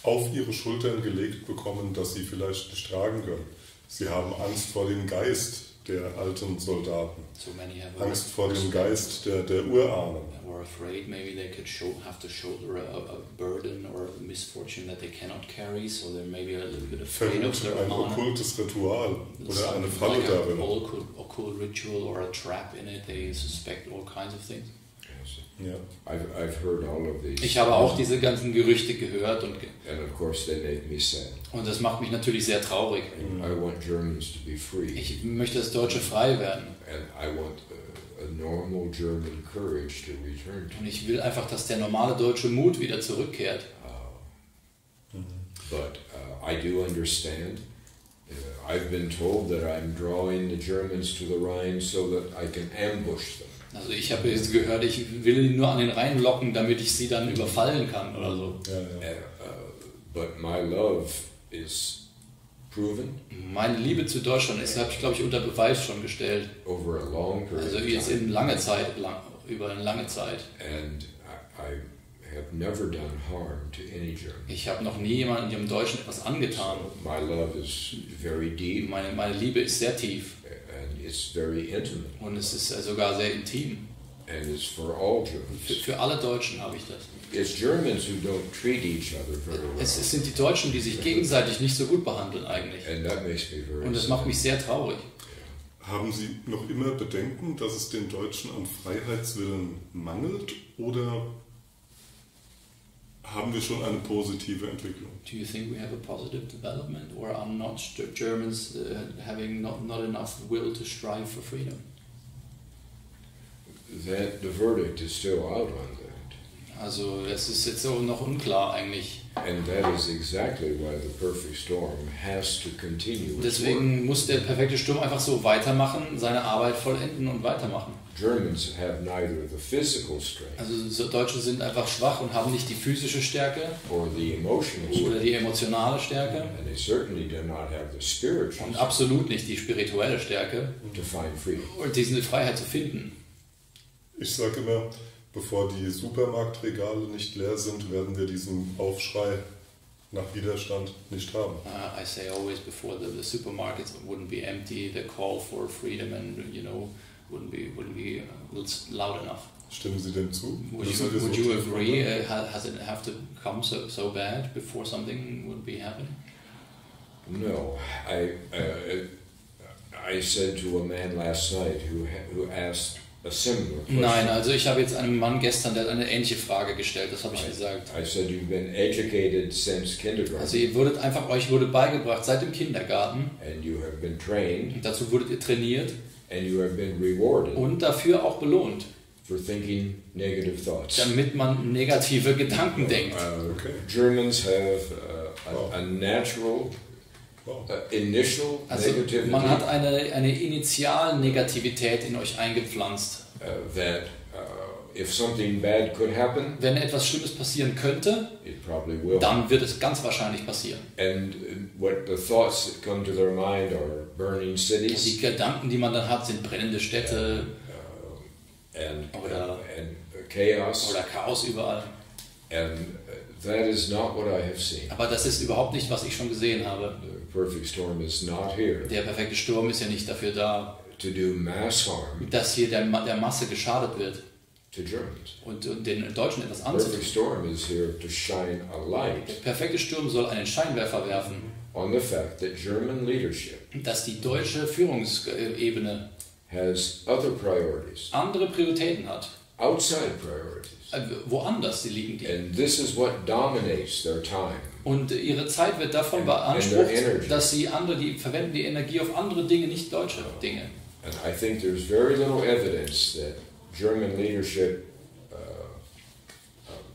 auf ihre Schultern gelegt bekommen, das sie vielleicht nicht tragen können. Sie haben Angst vor dem Geist der alten Soldaten, Angst vor dem Geist der Urahnen. Or afraid maybe they could have to shoulder a burden or a misfortune that they cannot carry, so they're maybe a little bit afraid of their ein honor. okkultes Ritual oder eine Falle like darin. Occult ritual or a trap in it. They suspect all kinds of things. Yeah. I've heard all of these. Ich habe auch diese ganzen Gerüchte gehört and of course they make me sad. Und das macht mich natürlich sehr traurig. I want Germans to be free. Ich möchte, dass Deutsche frei werden. And I want a normal German courage to return to. Und ich will einfach, dass der normale deutsche Mut wieder zurückkehrt. But I do understand. I've been told that I'm drawing the Germans to the Rhine so that I can ambush them. Also ich habe jetzt gehört, ich will ihn nur an den Rhein locken, damit ich sie dann überfallen kann oder so. But my love is proven. Meine Liebe zu Deutschland ist, habe ich glaube ich unter Beweis schon gestellt. Over a long period also jetzt in lange Zeit, über eine lange Zeit. And I have never done harm to any German. Ich habe noch nie jemandem Deutschen etwas angetan. So my love is very deep. Meine Liebe ist sehr tief. And it's very intimate. Und es ist sogar sehr intim. And it's for all Germans. Für alle Deutschen habe ich das. It's Germans who don't treat each other very well. Es sind die Deutschen, die sich gegenseitig nicht so gut behandeln eigentlich. And that makes me very Und das macht mich sehr traurig. Haben Sie noch immer Bedenken, dass es den Deutschen an Freiheitswillen mangelt, oder haben wir schon eine positive Entwicklung? Do you think we have a positive development, or are not Germans having not enough will to strive for freedom? That the verdict is still out on that. Also es ist jetzt so noch unklar eigentlich. And that is exactly why the perfect storm has to continue. Deswegen muss der perfekte Sturm einfach so weitermachen, seine Arbeit vollenden und weitermachen. Germans have neither the physical strength. Also Deutsche sind einfach schwach und haben nicht die physische Stärke or the emotional strength. Oder die emotionale Stärke. And they certainly do not have the spiritual und absolut nicht die spirituelle Stärke, to find freedom. Und diese Freiheit zu finden. Ich sage immer, bevor die Supermarktregale nicht leer sind, werden wir diesen Aufschrei nach Widerstand nicht haben. I say always, before the supermarkets wouldn't be empty, the call for freedom and wouldn't be loud enough. Stimmen Sie dem zu? Would you agree? Has it have to come so bad before something would be happening? No, I said to a man last night who asked a similar question. Nein, also ich habe jetzt einem Mann gestern, der hat eine ähnliche Frage gestellt, das habe ich gesagt. I said you've been educated since kindergarten. Also euch wurde beigebracht seit dem Kindergarten. And you have been trained. Und dazu wurdet ihr trainiert. And you have been rewarded. Und dafür auch belohnt. For thinking negative thoughts. Damit man negative Gedanken denkt. Okay. Germans have a natural initial negativity. Man hat eine Initialnegativität in euch eingepflanzt. That if something bad could happen, wenn etwas Schlimmes passieren könnte, it probably will. Dann wird es ganz wahrscheinlich passieren. And what the thoughts that come to their mind are burning cities. Die Gedanken, die man dann hat, sind brennende Städte oder chaos. Oder Chaos überall. And that is not what I have seen. Aber das ist überhaupt nicht, was ich schon gesehen habe. The perfect storm is not here. Der perfekte Sturm ist ja nicht dafür da, to do mass harm, dass hier der Masse geschadet wird. To Germans. Und den Deutschen etwas anzutun. The perfect storm is here to shine a light. Der perfekte Sturm soll einen Scheinwerfer werfen. On the fact that German leadership dass die deutsche Führungsebene has other priorities. Andere Prioritäten hat. Outside priorities. Woanders liegen die. And this is what dominates their time. Und ihre Zeit wird davon beansprucht, dass die verwenden die Energie auf andere Dinge, nicht deutsche Dinge. And I think there's very little evidence that German leadership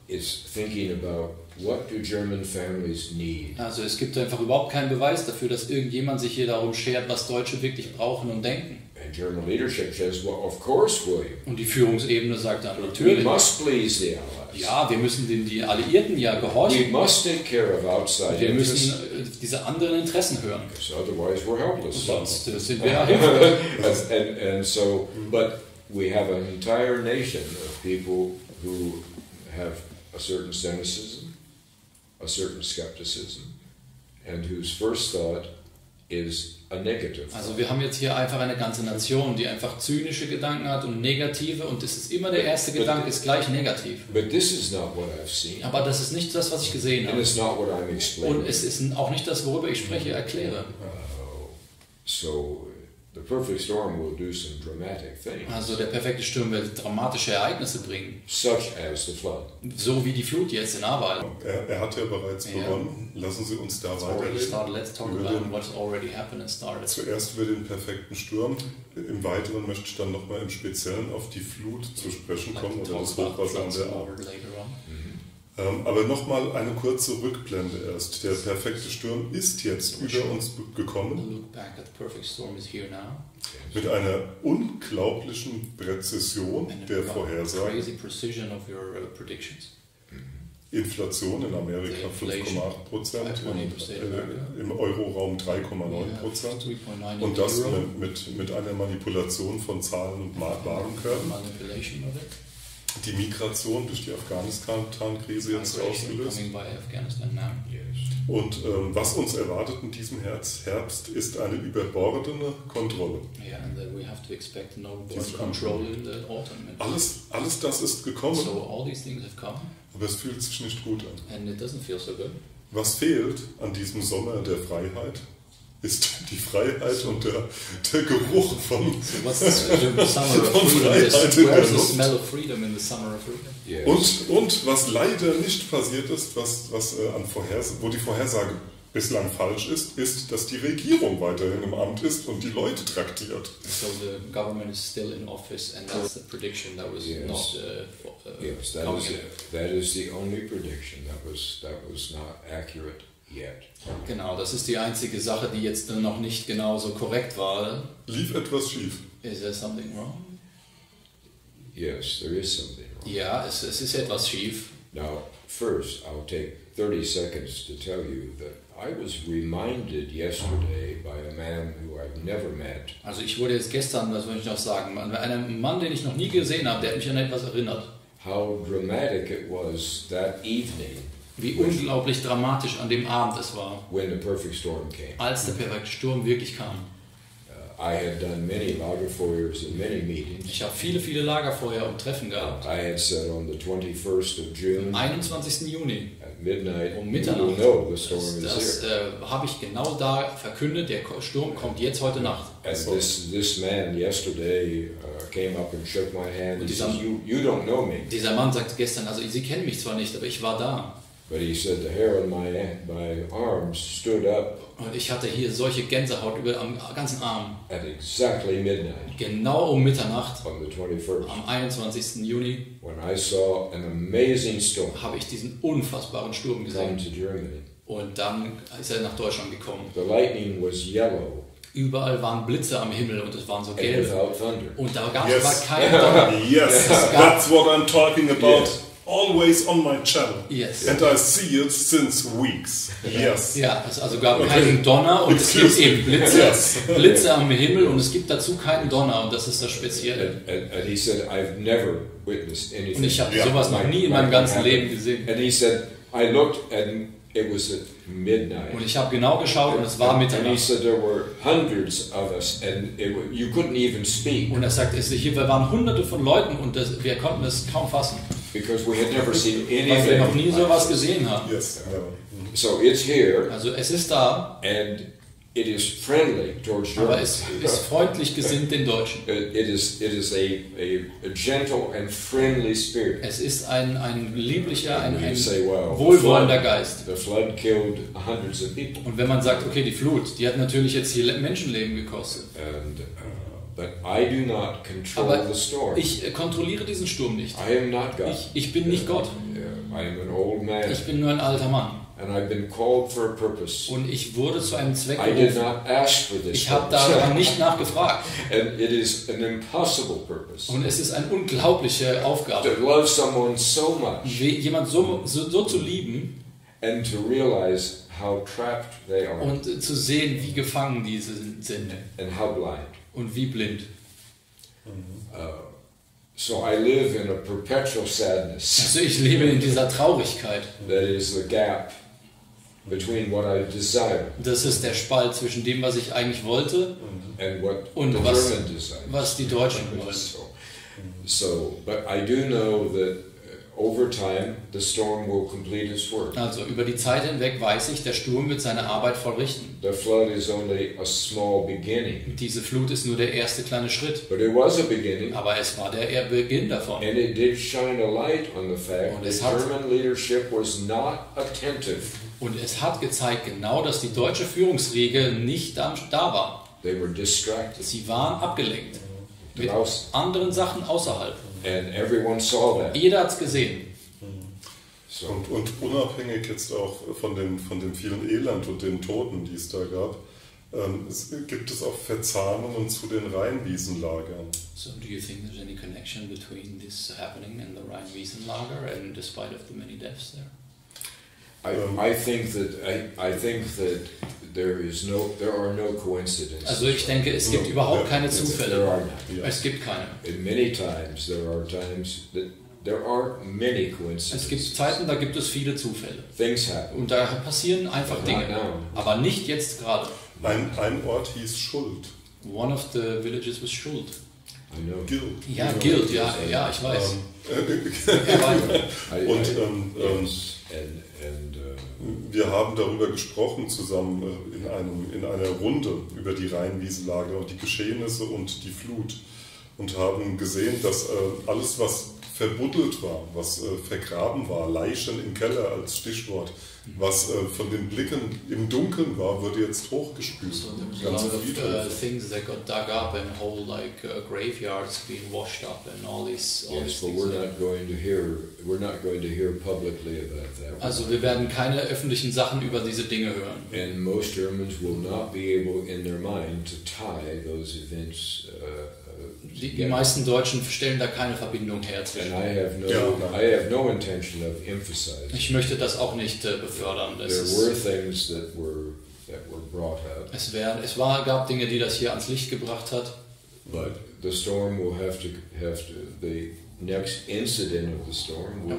is thinking about what do German families need. Also es gibt einfach überhaupt keinen Beweis dafür, dass irgendjemand sich hier darum schert, was Deutsche wirklich brauchen und denken. And German leadership says, well, of course, William. Und die Führungsebene sagt dann We natürlich, must please the Allies. ja, wir müssen die Alliierten ja We gehorchen. must take care of outside Wir interests. müssen diese anderen Interessen hören. Because otherwise we're helpless. Sonst sind wir ja hilflos. and so, but we have an entire nation of people who have a certain cynicism, a certain skepticism, and whose first thought is a negative. Also wir haben jetzt hier einfach eine ganze Nation, die einfach zynische Gedanken hat und negative, und es ist immer der erste Gedanke ist gleich negativ. But this is not what I've seen. Aber das ist nicht das, was ich gesehen And habe. it's not what I'm explaining. Und es ist auch nicht das, worüber ich spreche, erkläre. So the perfect storm will do some dramatic things, Also der perfekte Sturm wird dramatische Ereignisse bringen. such as the flood. So wie die Flut jetzt in Ahrweiler. Er hat ja bereits begonnen. Lassen Sie uns da It's already weiterreden. started. Let's talk about what's already happened and started. Zuerst über den perfekten Sturm. Im Weiteren möchte ich dann nochmal im Speziellen auf die Flut zu sprechen kommen oder das Hochwasser an der Ahr. Aber nochmal eine kurze Rückblende erst. Der perfekte Sturm ist jetzt über uns gekommen Look back at the perfect storm is here now. mit einer unglaublichen Präzision And der about Vorhersagen. crazy precision of your predictions. Inflation in Amerika 5,8%, im Euroraum 3,9% und das mit einer Manipulation von Zahlen und Warenkörben. Manipulation of it. Die Migration durch die Afghanistan-Krise jetzt ausgelöst. Und was uns erwartet in diesem Herbst ist eine überbordene Kontrolle. Yeah, and then we have to expect no border control in the autumn. Alles das ist gekommen, So all these things have come, aber es fühlt sich nicht gut an. and it doesn't feel so good. Was fehlt an diesem Sommer der Freiheit, ist die Freiheit und der Geruch von, So what's the summer of von freedom? Freiheit in der Where's the Luft. smell of freedom in the summer of freedom? Yes. Und was leider nicht passiert ist, wo die Vorhersage bislang falsch ist, dass die Regierung weiterhin im Amt ist und die Leute traktiert. So the government is still in office, and that's the prediction that was Yes. not Yes, coming. that is the only prediction that was not accurate yet. Genau, das ist die einzige Sache, die jetzt noch nicht genauso korrekt war. Lief etwas schief? Is there something wrong? Yes, there is something wrong. Ja, es ist etwas schief. Now, first, I'll take 30 seconds to tell you that I was reminded yesterday by a man who I've never met. Also ich wurde jetzt gestern, was wollte ich noch sagen, an einem Mann, den ich noch nie gesehen habe, der hat mich an etwas erinnert. How dramatic it was that evening Wie unglaublich dramatisch an dem Abend es war, when the perfect storm came. als der perfekte Sturm wirklich kam. I had done many Lagerfeuers and many meetings. Ich habe viele Lagerfeuer und Treffen gehabt. I had said on the 21st of June Am 21. Juni at midnight, um you will Mitternacht, know the storm is das here. habe ich genau da verkündet, der Sturm kommt jetzt heute Nacht. And this man yesterday came up and shook my hand. He Und says, you don't know me. Dieser Mann sagt gestern, also Sie kennen mich zwar nicht, aber ich war da. But he said the hair on my arms stood up Und ich hatte hier solche Gänsehaut am ganzen Arm. at exactly midnight Genau um Mitternacht on the 21st am 21. Juni when I saw an amazing storm habe ich diesen unfassbaren Sturm come gesehen. to Germany. Und dann ist er nach Deutschland gekommen. The lightning was yellow Überall waren Blitze am Himmel und es waren so and gelb. without thunder. Und da war Yes. kein Donner. Yes, that's what I'm talking about. Yes. Always on my channel. Yes. And I see it since weeks. Yes. Ja, es also gab keinen Donner und es gibt eben Blitze, Yes. Blitze am Himmel und es gibt dazu keinen Donner und das ist das Spezielle. And he said, I've never witnessed anything. Und ich habe Ja. sowas noch nie in meinem ganzen Leben gesehen. And he said, I looked and it was at midnight. Und ich habe genau geschaut und es war And he Mitternacht. said there were hundreds of us and you couldn't even speak Und er sagt, hier waren hunderte von Leuten und wir konnten es kaum fassen, because we had never seen weil wir noch nie anything. sowas gesehen haben. Yes. So it's here Also es ist da, and it is friendly towards aber Germans. es ist freundlich gesinnt den Deutschen. It is a gentle and friendly spirit. Es ist ein lieblicher, ein You say, well, wohlwollender Geist. the flood killed hundreds of people. Und wenn man sagt, okay, die Flut, die hat natürlich jetzt hier Menschenleben gekostet. And but I do not control Aber the storm. ich kontrolliere diesen Sturm nicht. I am not God. Ich bin nicht Gott. I am an old man. Ich bin nur ein alter Mann. And I've been called for a purpose. Und ich wurde zu einem Zweck I did berufen. not ask for this Ich habe purpose. daran nicht nachgefragt. And it is an impossible purpose. Und es ist eine unglaubliche Aufgabe, To love someone so much jemand so zu lieben and to realize how trapped they are und zu sehen, wie gefangen diese sind and how blind. und wie blind. So I live in a perpetual sadness. Also ich lebe in dieser Traurigkeit. That is the gap between what I desire Das ist der Spalt zwischen dem, was ich eigentlich wollte and what und the German desire. was die Deutschen wollen. But I do know that over time the storm will complete its work. Also über die Zeit hinweg weiß ich, der Sturm wird seine Arbeit vollrichten. The flood is only a small beginning, Diese Flut ist nur der erste kleine Schritt. but it was a beginning, Aber es war der Beginn davon. and it did shine a light on the fact Und that es hat- German leadership was not attentive. Und es hat gezeigt genau, dass die deutsche Führungsriege nicht da war. They were distracted, Sie waren abgelenkt mit draußen, anderen Sachen außerhalb. and everyone saw that. Jeder hat es gesehen. So, Und unabhängig jetzt auch von dem vielen Elend und den Toten, die es da gab, gibt es auch Verzahnungen zu den Rheinwiesenlagern. So do you think there's any connection between this happening and the Rhein-Wiesenlager and despite of the many deaths there? I think that there are no coincidences. Also ich denke, es gibt überhaupt keine There Zufälle. are none. Ja. Es gibt keine. And many times that there are many Es gibt coincidences. Zeiten, da gibt es viele Zufälle. Things happen. Und da passieren einfach Not Dinge. now. Aber nicht jetzt gerade. Ein Ort hieß Schuld. One of the villages was Schuld. I know. Guild. Ja, Guild, ja, ich weiß. Ja, weil- Und Yes. wir haben darüber gesprochen zusammen in einer Runde über die Rheinwiesenlager und die Geschehnisse und die Flut und haben gesehen, dass alles, was verbuddelt war, was vergraben war, Leichen im Keller als Stichwort, was von den Blicken im Dunkeln war, wurde jetzt hochgespült. So there was a Ganze lot of Friedhöfe. things that got dug up and whole graveyards being washed up and all these Yes, but things. we're not going to hear publicly about that. Also wir werden keine öffentlichen Sachen über diese Dinge hören. And most Germans will not be able in their mind to tie those events Die together. meisten Deutschen stellen da keine Verbindung her And zwischen. I have no intention of emphasizing. Ich möchte das auch nicht befördern. There were things that were brought out, Gab Dinge, die das hier ans Licht gebracht hat. but the storm will have to the next incident of the storm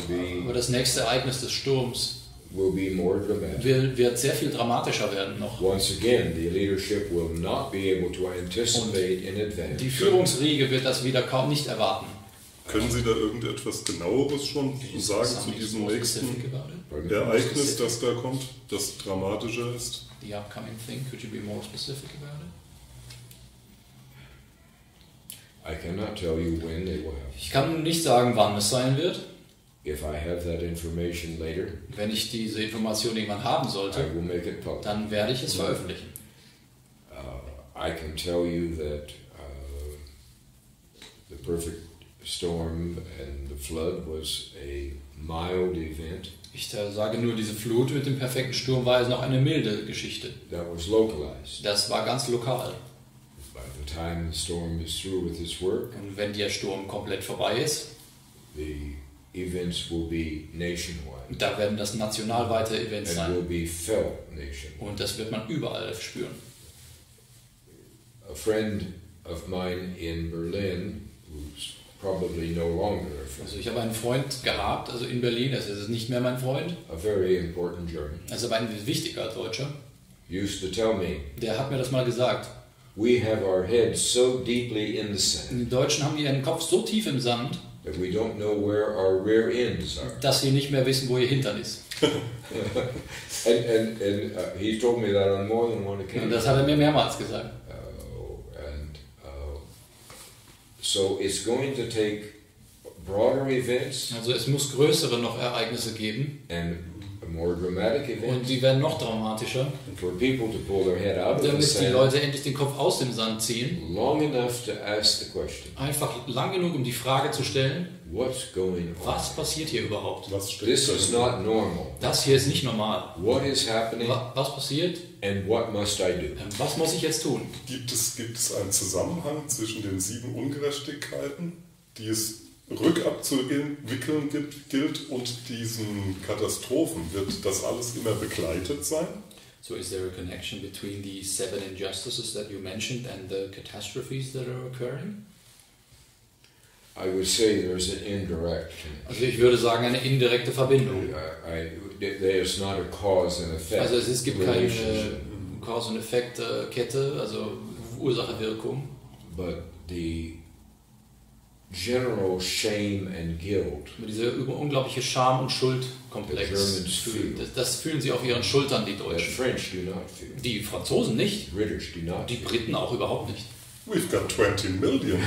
Aber das nächste Ereignis des Sturms will be more dramatic. wird sehr viel dramatischer werden noch. Once again, the leadership will not be able to anticipate in advance. Die Führungsriege wird das wieder kaum nicht erwarten. Können Sie da irgendetwas Genaueres schon sagen zu Something diesem more nächsten specific about it? Pardon? Ereignis, das da kommt, das dramatischer ist? The upcoming thing, could you be more specific about it? I cannot tell you when they will have. Ich kann nicht sagen, wann es sein wird. If I have that information later, Wenn ich diese Information irgendwann haben I sollte, will make it public. dann werde ich es veröffentlichen. I can tell you that the perfect storm and the flood was a mild event Ich sage nur, diese Flut mit dem perfekten Sturm war noch eine milde Geschichte. that was localized. Das war ganz lokal. By the time the storm is through with its work, Und wenn der Sturm komplett vorbei ist, the events will be nationwide da werden das nationalweite Events and will sein. be felt nationwide. Und das wird man überall spüren. A friend of mine in Berlin, who's probably no longer a friend, Also ich habe einen Freund gehabt, also in Berlin, das ist nicht mehr mein Freund, a very important German, er ist aber ein wichtiger Deutscher, used to tell me, der hat mir das mal gesagt. we have our heads so deeply in the sand Die Deutschen haben ihren Kopf so tief im Sand, that we don't know where our rear ends are. dass sie nicht mehr wissen, wo ihr Hintern ist. And he told me that on more than one Und occasion. das hat er mir mehrmals gesagt. So it's going to take broader events Also es muss größere noch Ereignisse geben and more dramatic Und events. die werden noch dramatischer, And for people to pull their head out of the damit die sand Leute endlich den Kopf aus dem Sand ziehen. long enough to ask the question, Einfach lang genug, um die Frage zu stellen, what's going on? was passiert hier überhaupt? Was steht This is not normal. Das hier ist nicht normal. What is happening Was passiert? and what must I do? Was muss ich jetzt tun? Gibt es einen Zusammenhang zwischen den 7 Ungerechtigkeiten, die es rückabzuwickeln gilt, und diesen Katastrophen? Wird das alles immer begleitet sein? So is there a connection between the 7 injustices that you mentioned and the catastrophes that are occurring? I would say there's an indirect connection. Also ich würde sagen, eine indirekte Verbindung. There's not a cause and effect. Also es gibt keine relationship. Cause- und Effekt-Kette, also Ursache-Wirkung. But the general shame and guilt Aber dieser unglaubliche Scham- und Schuldkomplex, The Germans feel. das fühlen sie auf ihren Schultern, die the Deutschen. French do not feel. Die Franzosen nicht, British do not die feel. Briten auch überhaupt nicht. We've got 20 million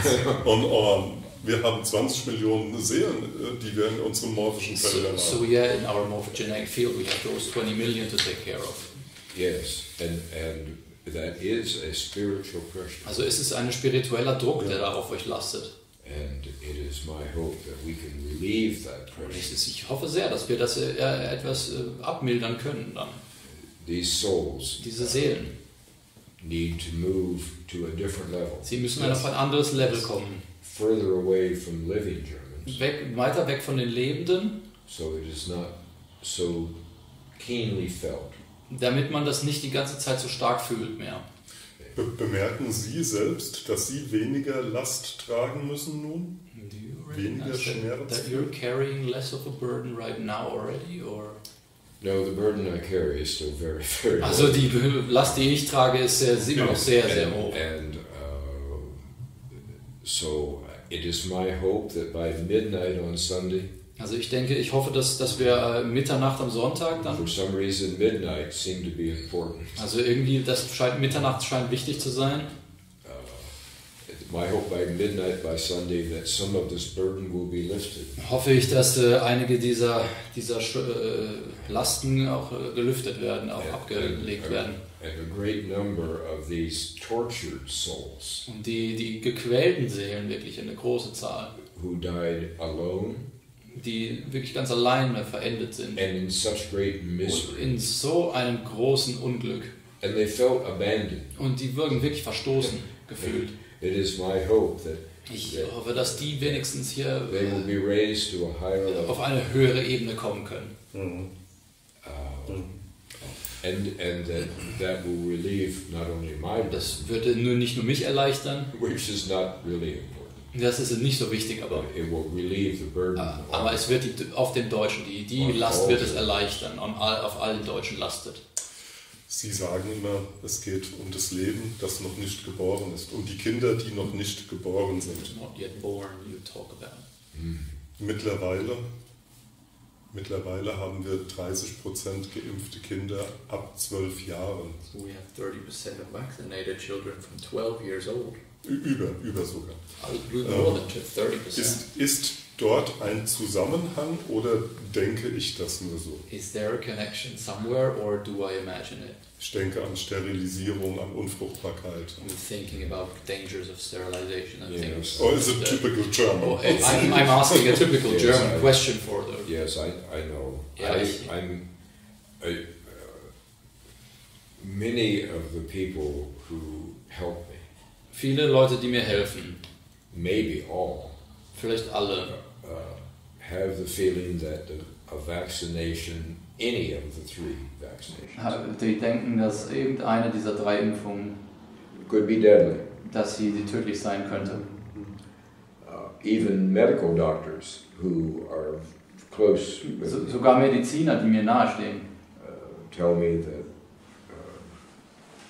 on our... Wir haben 20 Millionen Seelen, die wir in unseren morphischen Feldern So haben. yeah, in our morphogenetic field we have those 20 million to take care of. Yes, and that is a spiritual pressure. Also es ist ein spiritueller Druck, der da auf euch lastet. And it is my hope that we can relieve that pressure. Ich hoffe sehr, dass wir das etwas abmildern können dann. These souls Diese Seelen. need to move to a different level, Sie müssen auf ein anderes Level kommen. further away from living Germans, Weiter weg von den Lebenden, so it is not so keenly felt. damit man das nicht die ganze Zeit so stark fühlt mehr. Bemerken Sie selbst, dass Sie weniger Last tragen müssen nun? Do you Weniger recognize Schmerz? that you're carrying less of a burden right now already, or? No, the burden I carry is still very, very Also heavy. die Last, die ich trage, ist immer noch sehr, sehr hoch. And so it is my hope that by midnight on Sunday, Also ich hoffe, dass wir Mitternacht am Sonntag for dann, some reason midnight seemed to be important. also irgendwie Mitternacht scheint wichtig zu sein. My hope by midnight by Sunday that some of this burden will be lifted. Hoffe ich, dass einige dieser Lasten auch gelüftet werden, auch abgelegt werden. And a great number of these tortured souls Und die gequälten Seelen, wirklich eine große Zahl, who died alone die wirklich ganz alleine verendet sind. and in such great Und misery. in so einem großen Unglück. And they felt abandoned. Und die wurden wirklich verstoßen gefühlt. It is my hope that Ich hoffe, dass die wenigstens hier they will be raised to a higher level. auf eine höhere Ebene kommen können. Mhm. And that will relieve not only my Das würde nicht nur mich erleichtern, which is not really important. das ist nicht so wichtig, aber It will relieve the burden. aber es wird auf den Deutschen, die Last wird es erleichtern, auf allen Deutschen lastet. Sie sagen immer, es geht um das Leben, das noch nicht geboren ist, um die Kinder, die noch nicht geboren sind. Not yet born, you talk about. Mittlerweile haben wir 30% geimpfte Kinder ab 12 Jahren. So we have 30% of vaccinated children from 12 years old. Über sogar. More than 30%. Ist dort ein Zusammenhang oder denke ich das nur so? Is there a connection somewhere, or do I imagine it? Ich denke an Sterilisierung, an Unfruchtbarkeit. I'm thinking about dangers of sterilization and Yes. things. Or is it typical German? Oh, I'm asking a typical Yes, German I- question for the. Yes, I know. Yeah, Many of the people who help me, Viele Leute, die mir helfen, maybe all, vielleicht alle, have the feeling that a vaccination, any of the 3 vaccinations, die denken, dass irgendeine dieser 3 Impfungen, could be deadly. dass sie tödlich sein könnte. Even medical doctors who are close with me, Sogar Mediziner, die mir nahestehen, tell me that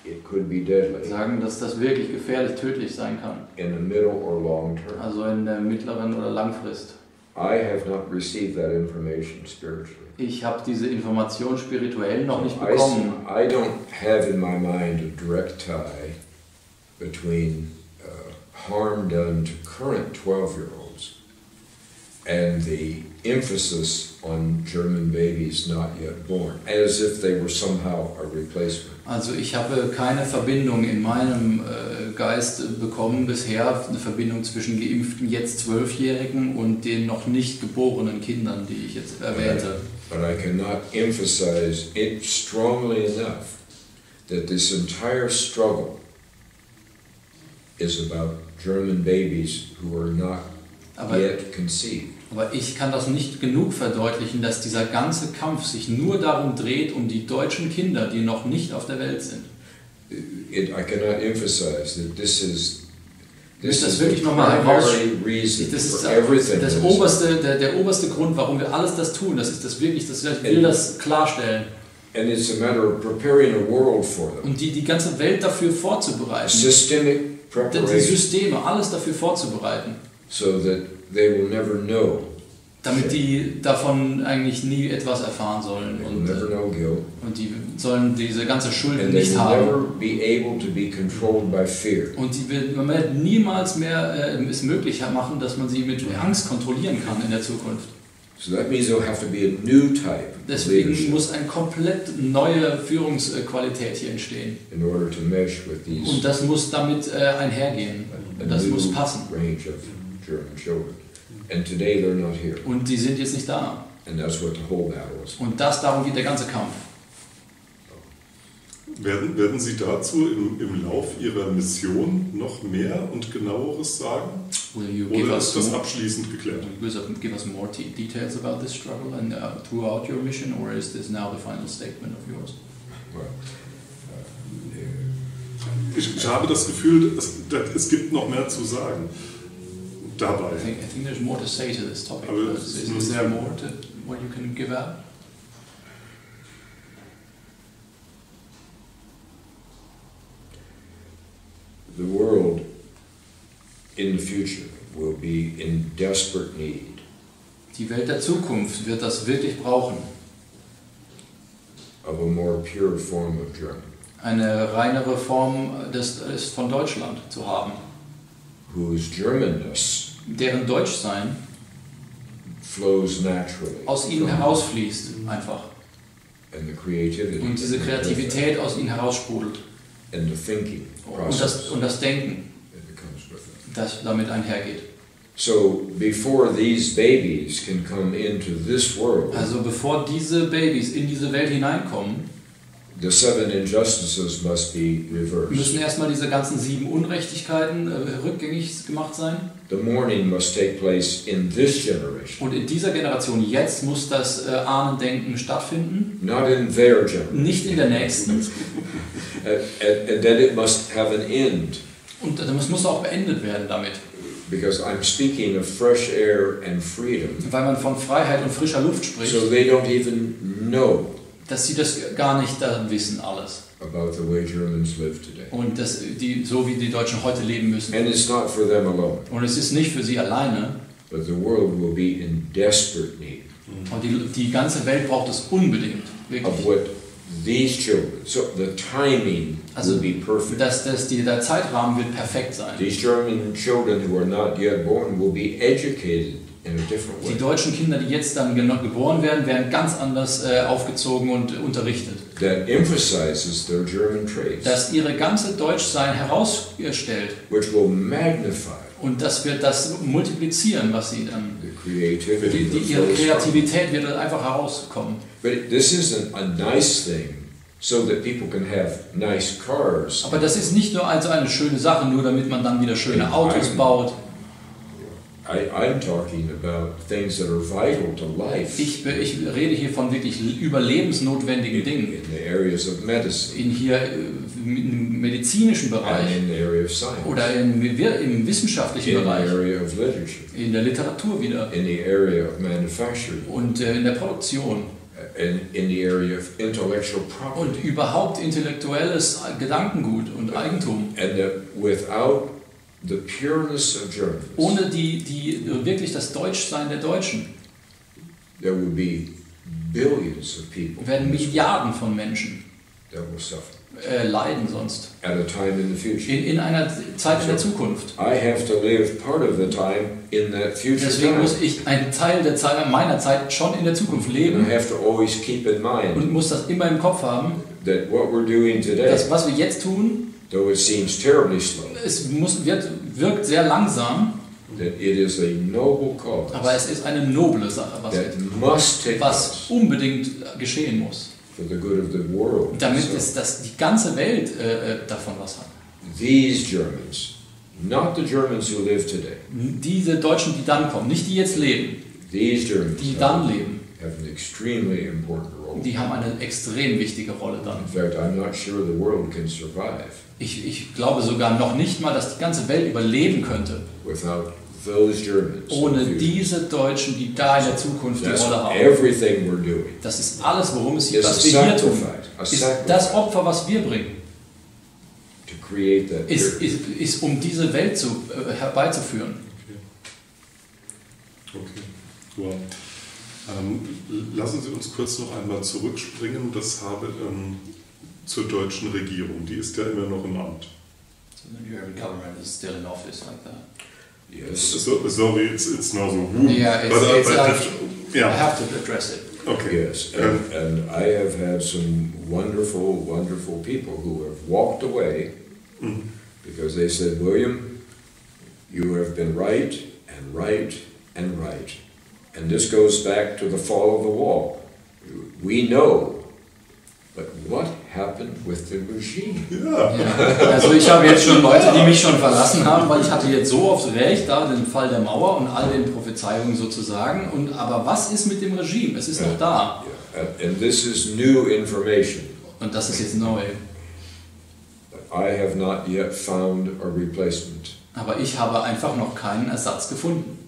it could be deadly sagen, dass das wirklich gefährlich tödlich sein kann. in the middle or long term. Also in der mittleren oder Langfrist. I have not received that information spiritually. Ich habe diese Information spirituell noch nicht bekommen. I don't have in my mind a direct tie between harm done to current 12-year-olds and the emphasis on German babies not yet born, as if they were somehow a replacement. Also ich habe keine Verbindung in meinem Geist bekommen bisher, eine Verbindung zwischen geimpften jetzt 12-Jährigen und den noch nicht geborenen Kindern, die ich jetzt erwähnte. But I cannot emphasize it strongly enough that this entire struggle is about German babies who are not yet conceived. Aber ich kann das nicht genug verdeutlichen, dass dieser ganze Kampf sich nur darum dreht, um die deutschen Kinder, die noch nicht auf der Welt sind. I cannot emphasize that this is Das the wirklich nochmal heraus. reason Das ist for everything. der oberste Grund, warum wir alles das tun. Das ist das wirklich, ich will das klarstellen. And it's a matter of preparing a world for them. Und die ganze Welt dafür vorzubereiten. Systemic Die preparation. Systeme, alles dafür vorzubereiten. So that they will never know. Damit die davon eigentlich nie etwas erfahren sollen. They will never know guilt. Und die sollen diese ganze Schuld And they nicht will haben. never be able to be controlled by fear. Und man wird niemals mehr es möglich machen, dass man sie mit Angst kontrollieren kann in der Zukunft. So that means there'll have to be a new type of Deswegen leadership muss eine komplett neue Führungsqualität hier entstehen. in order to mesh with these Und das muss damit einhergehen. a Das muss new passen. range of German children. And today they're not here. Und die sind jetzt nicht da. And that's what the whole battle is. Und darum geht der ganze Kampf. Werden Sie dazu im Lauf Ihrer Mission noch mehr und genaueres sagen? Will you give Oder us ist das more, abschließend geklärt? give us more details about this struggle and throughout your mission, or is this now the final statement of yours? Well, Ich habe das Gefühl, es gibt noch mehr zu sagen dabei. I think there's more to say to this topic. Aber But is there more to what you can give out? the world in the future will be in desperate need Die Welt der Zukunft wird das wirklich brauchen. of a more pure form of German, Eine reinere Form von Deutschland zu haben. whose Germanness Deren Deutschsein flows naturally aus ihnen from- herausfließt einfach. and the creativity Und diese that goes with Kreativität aus ihnen heraussprudelt. that, and the thinking Und process das Denken, that comes with it. das damit einhergeht. So before these babies can come into this world, Also bevor diese Babys in diese Welt hineinkommen, the 7 injustices must be reversed. müssen erstmal diese ganzen 7 Unrechtigkeiten rückgängig gemacht sein. The mourning must take place in this generation, Und in dieser Generation jetzt muss das Ahnendenken stattfinden, not in their generation. nicht in der nächsten. And then it must have an end, Und das muss auch beendet werden damit. because I'm speaking of fresh air and freedom. Weil man von Freiheit und frischer Luft spricht, So they don't even know dass sie das gar nicht wissen alles. about the way Germans live today. Und so wie die Deutschen heute leben müssen. And it's not for them alone, Und es ist nicht für sie alleine. but the world will be in desperate need Und die ganze Welt braucht es unbedingt. of Wirklich. what these children, so the timing Also, will be perfect. der Zeitrahmen wird perfekt sein. These German children who are not yet born will be educated in a different way. Die deutschen Kinder, die jetzt dann geboren werden, werden ganz anders aufgezogen und unterrichtet. That emphasizes their German traits, Dass ihre ganze Deutschsein herausstellt. which will magnify Und das wird das multiplizieren, was sie dann. the creativity that Ihre flows from. Kreativität wird dann einfach herauskommen. But this isn't a nice thing so that people can have nice cars. Aber das ist nicht nur also eine schöne Sache, nur damit man dann wieder schöne Autos baut. I'm talking about things that are vital to life Ich rede hier von wirklich überlebensnotwendigen Dingen. in the areas of medicine Im medizinischen and Bereich in the area of science, oder im wissenschaftlichen in the Bereich, area of literature, in der Literatur wieder in the area of manufacturing, und in der Produktion and in the area of intellectual property. und überhaupt intellektuelles Gedankengut und Eigentum. And that without the pureness of Germans, Ohne wirklich das Deutschsein der Deutschen there would be billions of people werden Milliarden von Menschen, that will suffer leiden sonst. at a time in the future. In einer Zeit in der Zukunft. I have to live part of the time in that future Deswegen time. muss ich einen Teil der Zeit, meiner Zeit schon in der Zukunft And leben I have to always keep in mind und muss das immer im Kopf haben, that what we're doing today, dass was wir jetzt tun, though it seems terribly slow, wirkt sehr langsam, that it is a noble cause aber es ist eine noble Sache, that must take was place unbedingt geschehen muss, for the good of the world. damit So, dass die ganze Welt davon was hat. these Germans, not the Germans who live today, Diese Deutschen, die dann kommen, nicht die jetzt leben, these Germans die dann leben, have an extremely important role. die haben eine extrem wichtige Rolle dann. In fact, I'm not sure the world can survive Ich glaube sogar noch nicht mal, dass die ganze Welt überleben könnte, without those Germans. ohne diese Deutschen, die da in der Zukunft die That's Rolle haben. everything we're doing. Das ist alles, worum es It's geht, a was wir hier tun. sacrifice, Ist das Opfer, was wir bringen, to create that period. ist um diese Welt herbeizuführen. Okay. Wow. Lassen Sie uns kurz noch einmal zurückspringen. Das habe zur deutschen Regierung. Die ist ja immer noch im Amt. So the German government is still in office like that. Yes. So, sorry, it's now the who. Yeah, I yeah. have to address it. Okay. Yes, and I have had some wonderful, wonderful people who have walked away because they said, William, you have been right and right and right. And this goes back to the fall of the wall. We know, but what happened with the regime? Ja. Ja, also ich habe jetzt schon Leute, die mich schon verlassen haben, weil ich hatte jetzt so oft recht, da den Fall der Mauer und all den Prophezeiungen sozusagen. Aber was ist mit dem Regime? Es ist noch da. Yeah. And this is new information. Und das ist jetzt neu. I have not yet found a replacement Aber ich habe einfach noch keinen Ersatz gefunden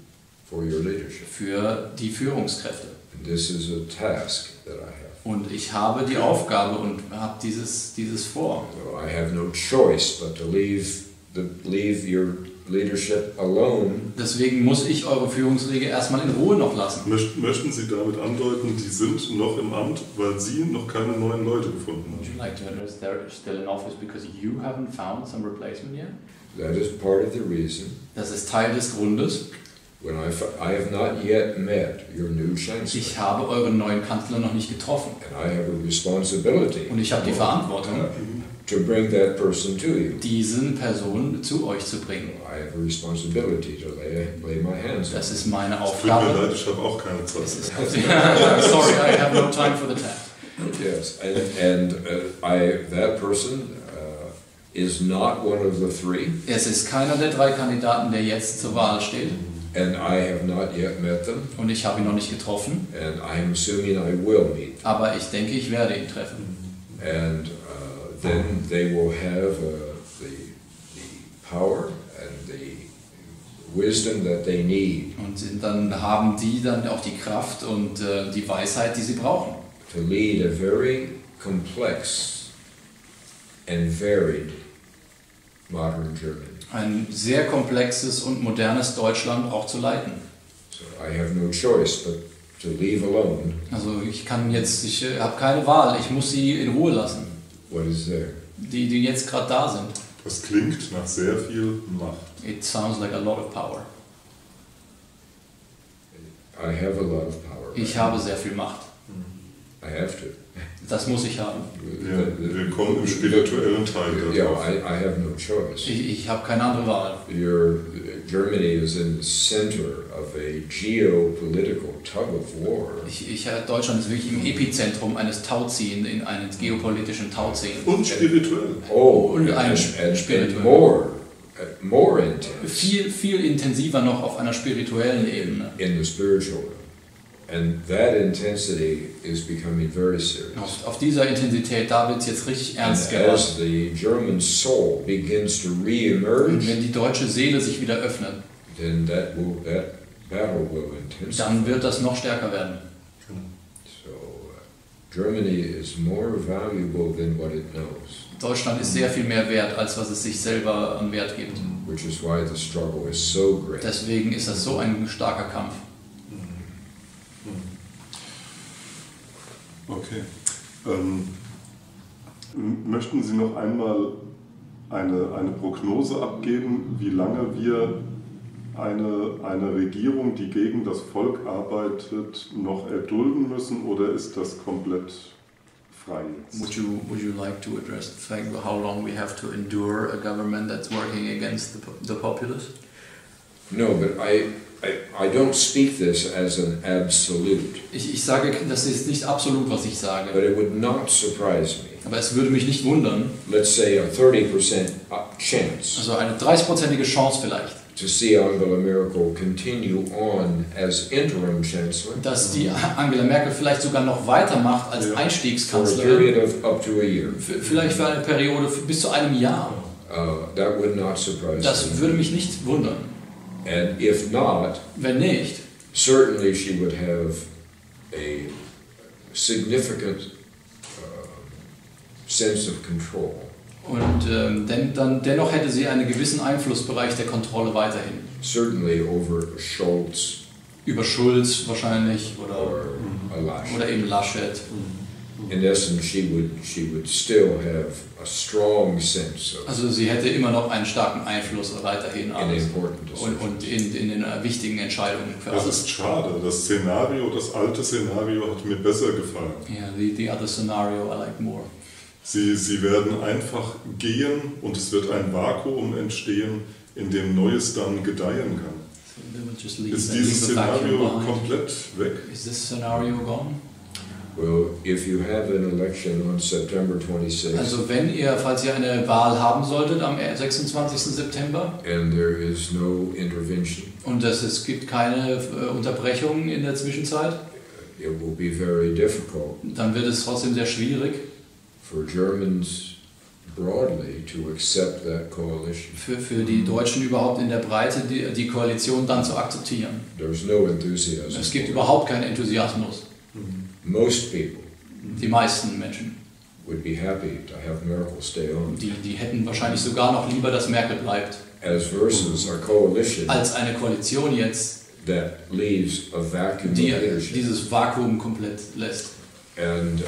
for your leadership. für die Führungskräfte. And this is a task that I have. Und ich habe die Aufgabe und habe dieses vor. So I have no choice but to leave your leadership alone. Deswegen muss ich eure Führungsriege erstmal in Ruhe noch lassen. Möchten Sie damit andeuten, die sind noch im Amt, weil Sie noch keine neuen Leute gefunden Would haben? you like to address they're still in office because you haven't found some replacement yet? That is part of the reason Das ist Teil des Grundes. when I have not yet met your new chancellor. Ich habe euren neuen Kanzler noch nicht getroffen. And I have a responsibility Und ich habe die Verantwortung, to bring that person to you. diesen Personen zu euch zu bringen. I have a responsibility to lay my hands on Das ist meine Tut mir Aufgabe. leid, ich habe auch keine Zeit. Es ist, sorry, I have no time for the task. Yes, and that person is not one of the three, Es ist keiner der drei Kandidaten, der jetzt zur Wahl steht. and I have not yet met them, Und ich habe ihn noch nicht getroffen. and I'm assuming I will meet them. Aber ich denke, ich werde ihn treffen. And then they will have the power and the wisdom that they need Und dann haben die dann auch die Kraft und die Weisheit, die sie brauchen. to lead a very complex and varied modern Germany. Ein sehr komplexes und modernes Deutschland auch zu leiten. So I have no choice but to leave alone Also ich habe keine Wahl, ich muss sie in Ruhe lassen, what is there. die jetzt gerade da sind. Das klingt nach sehr viel Macht. It sounds like a lot of power. I have a lot of power. Ich habe sehr viel Macht. I have to. Das muss ich haben. Ja, wir kommen im spirituellen Teil Yeah, darauf. I have no choice. Ich habe keine andere Wahl. Germany is in the center of a geopolitical tug of war. Deutschland ist wirklich im Epizentrum eines Tauziehen, in einem geopolitischen Tauziehen. Und spirituell. Oh, Und and spirituell. more intense Viel intensiver noch auf einer spirituellen Ebene. in the spiritual realm. And that intensity is becoming very serious. Auf dieser Intensität, da wird es jetzt richtig And ernst as gemacht. the German soul begins to Und re-emerge, wenn die deutsche Seele sich wieder öffnet, then that battle will intensify. dann wird das noch stärker werden. So Germany is more valuable than what it knows, Deutschland ist sehr viel mehr wert, als was es sich selber an Wert gibt. which is why the struggle is so great. Deswegen ist das so ein starker Kampf. Okay. Möchten Sie noch einmal eine Prognose abgeben, wie lange wir eine Regierung, die gegen das Volk arbeitet, noch erdulden müssen, oder ist das komplett frei jetzt? Would you like to address the fact of how long we have to endure a government that's working against the populace? No, but I don't speak this as an absolute. Ich sage, das ist nicht absolut, was ich sage. But it would not surprise me. Aber es würde mich nicht wundern. Let's say a 30% chance. Also eine 30%ige Chance vielleicht. To see Angela Merkel continue on as interim chancellor. Dass die Angela Merkel vielleicht sogar noch weitermacht als For a Einstiegskanzlerin. period of up to a year. Vielleicht für eine Periode bis zu einem Jahr. That would not surprise me. Das würde mich nicht wundern. And if not, Wenn nicht, certainly she would have a significant sense of control. und dennoch hätte sie einen gewissen Einflussbereich der Kontrolle weiterhin. Certainly over Scholz Über Schulz wahrscheinlich or Laschet. oder eben Laschet. In essence, she would still have a strong sense of Also sie hätte immer noch einen starken Einfluss weiterhin in alles. important decisions. Und in den wichtigen Entscheidungen für Das alles. ist schade. Das alte Szenario hat mir besser gefallen. Yeah, the other scenario I like more. Sie werden einfach gehen und es wird ein Vakuum entstehen, in dem Neues dann gedeihen kann. So they would just leave, Ist leave dieses the vacuum Szenario behind. komplett weg? Is this scenario gone? Well, if you have an election on September 26th Also falls ihr eine Wahl haben solltet am 26. September and there is no intervention, und es gibt keine Unterbrechung in der Zwischenzeit, it will be very difficult dann wird es trotzdem sehr schwierig for Germans broadly to accept that coalition. für die Deutschen überhaupt in der Breite die Koalition dann zu akzeptieren. There's no enthusiasm. Es gibt überhaupt keinen Enthusiasmus. Most people Die meisten Menschen, would be happy to have Merkel stay on, die hätten wahrscheinlich sogar noch lieber, dass Merkel bleibt, as versus a coalition als eine Koalition jetzt, that leaves a vacuum of die leadership. dieses Vakuum komplett lässt. And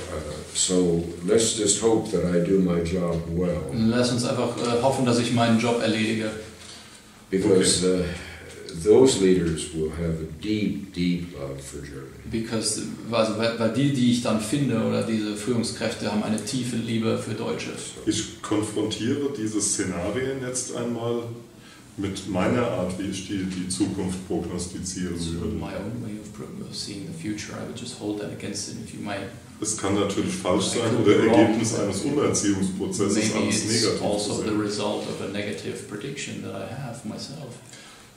so let's just hope that I do my job well, Lass uns einfach hoffen, dass ich meinen Job erledige. because those leaders will have a deep, deep love for Germany. Weil die ich dann finde, oder diese Führungskräfte, haben eine tiefe Liebe für Deutsche. Ich konfrontiere diese Szenarien jetzt einmal mit meiner Art, wie ich die Zukunft prognostizieren So würde. my own way of seeing the future, I would just hold that against it. If you might, Es kann natürlich falsch sein oder Ergebnis eines Umerziehungsprozesses maybe alles it's negativ also zu the sehen. result of a negative prediction that I have myself.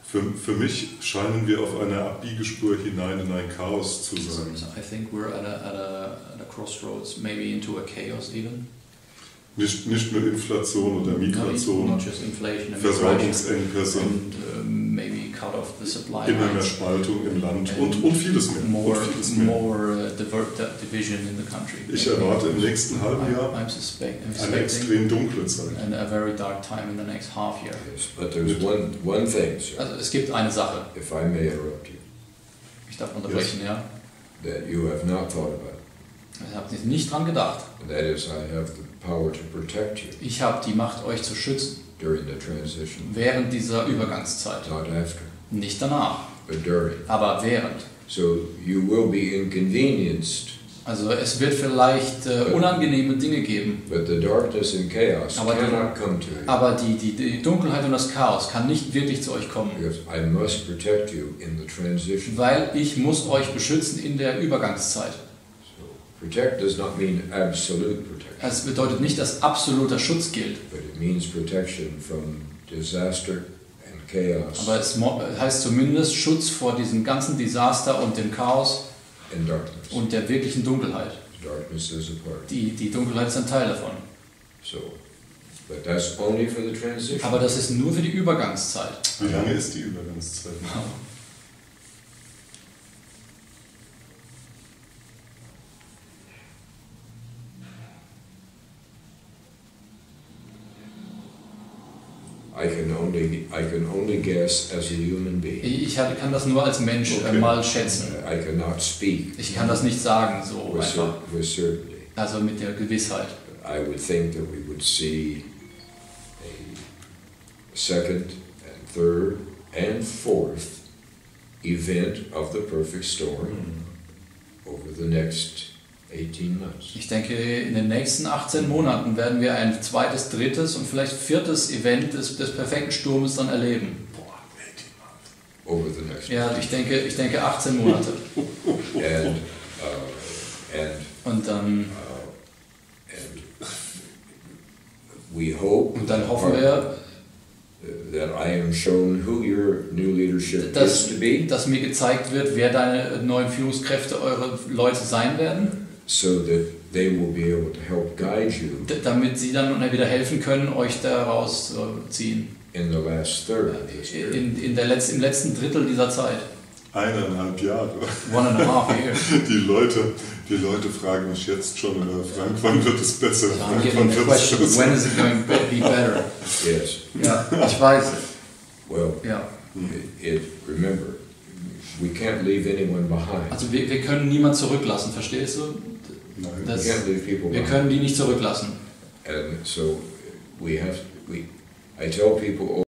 Für mich scheinen wir auf einer Abbiegespur hinein in ein Chaos zu sein. So I think we're at a crossroads, maybe into a chaos even. Nicht nur Inflation oder Not Migration, just inflation and Versorgungsengpässe, and maybe cut off the supply immer mehr lines. Spaltung im Land und vieles mehr. More Und division in the country. Ich erwarte im nächsten halben Jahr I'm eine expecting extrem dunkle Zeit. a very dark time in the next half year. Yes, but there's one thing, sir, Also es gibt eine Sache, if I may interrupt you, ich darf unterbrechen, ja. that you have not thought about. Ich habe nicht dran gedacht. And that is, I have the power to protect you Ich habe die Macht, euch zu schützen during the transition, während dieser Übergangszeit. not after, Nicht danach, but during. aber während. So you will be inconvenienced, Also es wird vielleicht unangenehme Dinge geben, but the darkness and chaos Aber die- cannot come to you, aber die Dunkelheit und das Chaos kann nicht wirklich zu euch kommen, because I must protect you in the transition. weil ich muss euch beschützen in der Übergangszeit. So protect does not mean absolute protection, Es bedeutet nicht, dass absoluter Schutz gilt, but it means protection from disaster and chaos aber es heißt zumindest Schutz vor diesem ganzen Desaster und dem Chaos and darkness. und der wirklichen Dunkelheit. Darkness is a part. Die Dunkelheit ist ein Teil davon. So, but that's only for the transition. Aber das ist nur für die Übergangszeit. Wie lange ist die Übergangszeit? I can only guess as a human being. Ich kann das nur als Mensch mal schätzen. I cannot speak Ich kann das nicht sagen, so einfach. with certainty. Also mit der Gewissheit. I would think that we would see a second and third and fourth event of the perfect storm over the next 18 months. Ich denke, in den nächsten 18 Monaten werden wir ein zweites, drittes und vielleicht viertes Event des perfekten Sturmes dann erleben. Over the next. Ja, ich denke 18 Monate. Und dann we hope. Und dann hoffen wir, that I am shown who your new leadership is to be. Dass mir gezeigt wird, wer deine neuen Führungskräfte, eure Leute sein werden. So that they will be able to help guide you. Damit sie dann wieder helfen können, euch daraus zu ziehen. In the last third. Im letzten Drittel dieser Zeit. 1,5 Jahre. 1,5 years. Die Leute fragen mich jetzt schon, Frank, wann wird es besser? So I'm getting the question, when is it going to be better? Yes. Ja, ich weiß. Well, ja. Remember, we can't leave anyone behind. Also wir können niemanden zurücklassen, verstehst du? Nein. We can't leave people wir behind. können die nicht zurücklassen. And so I tell people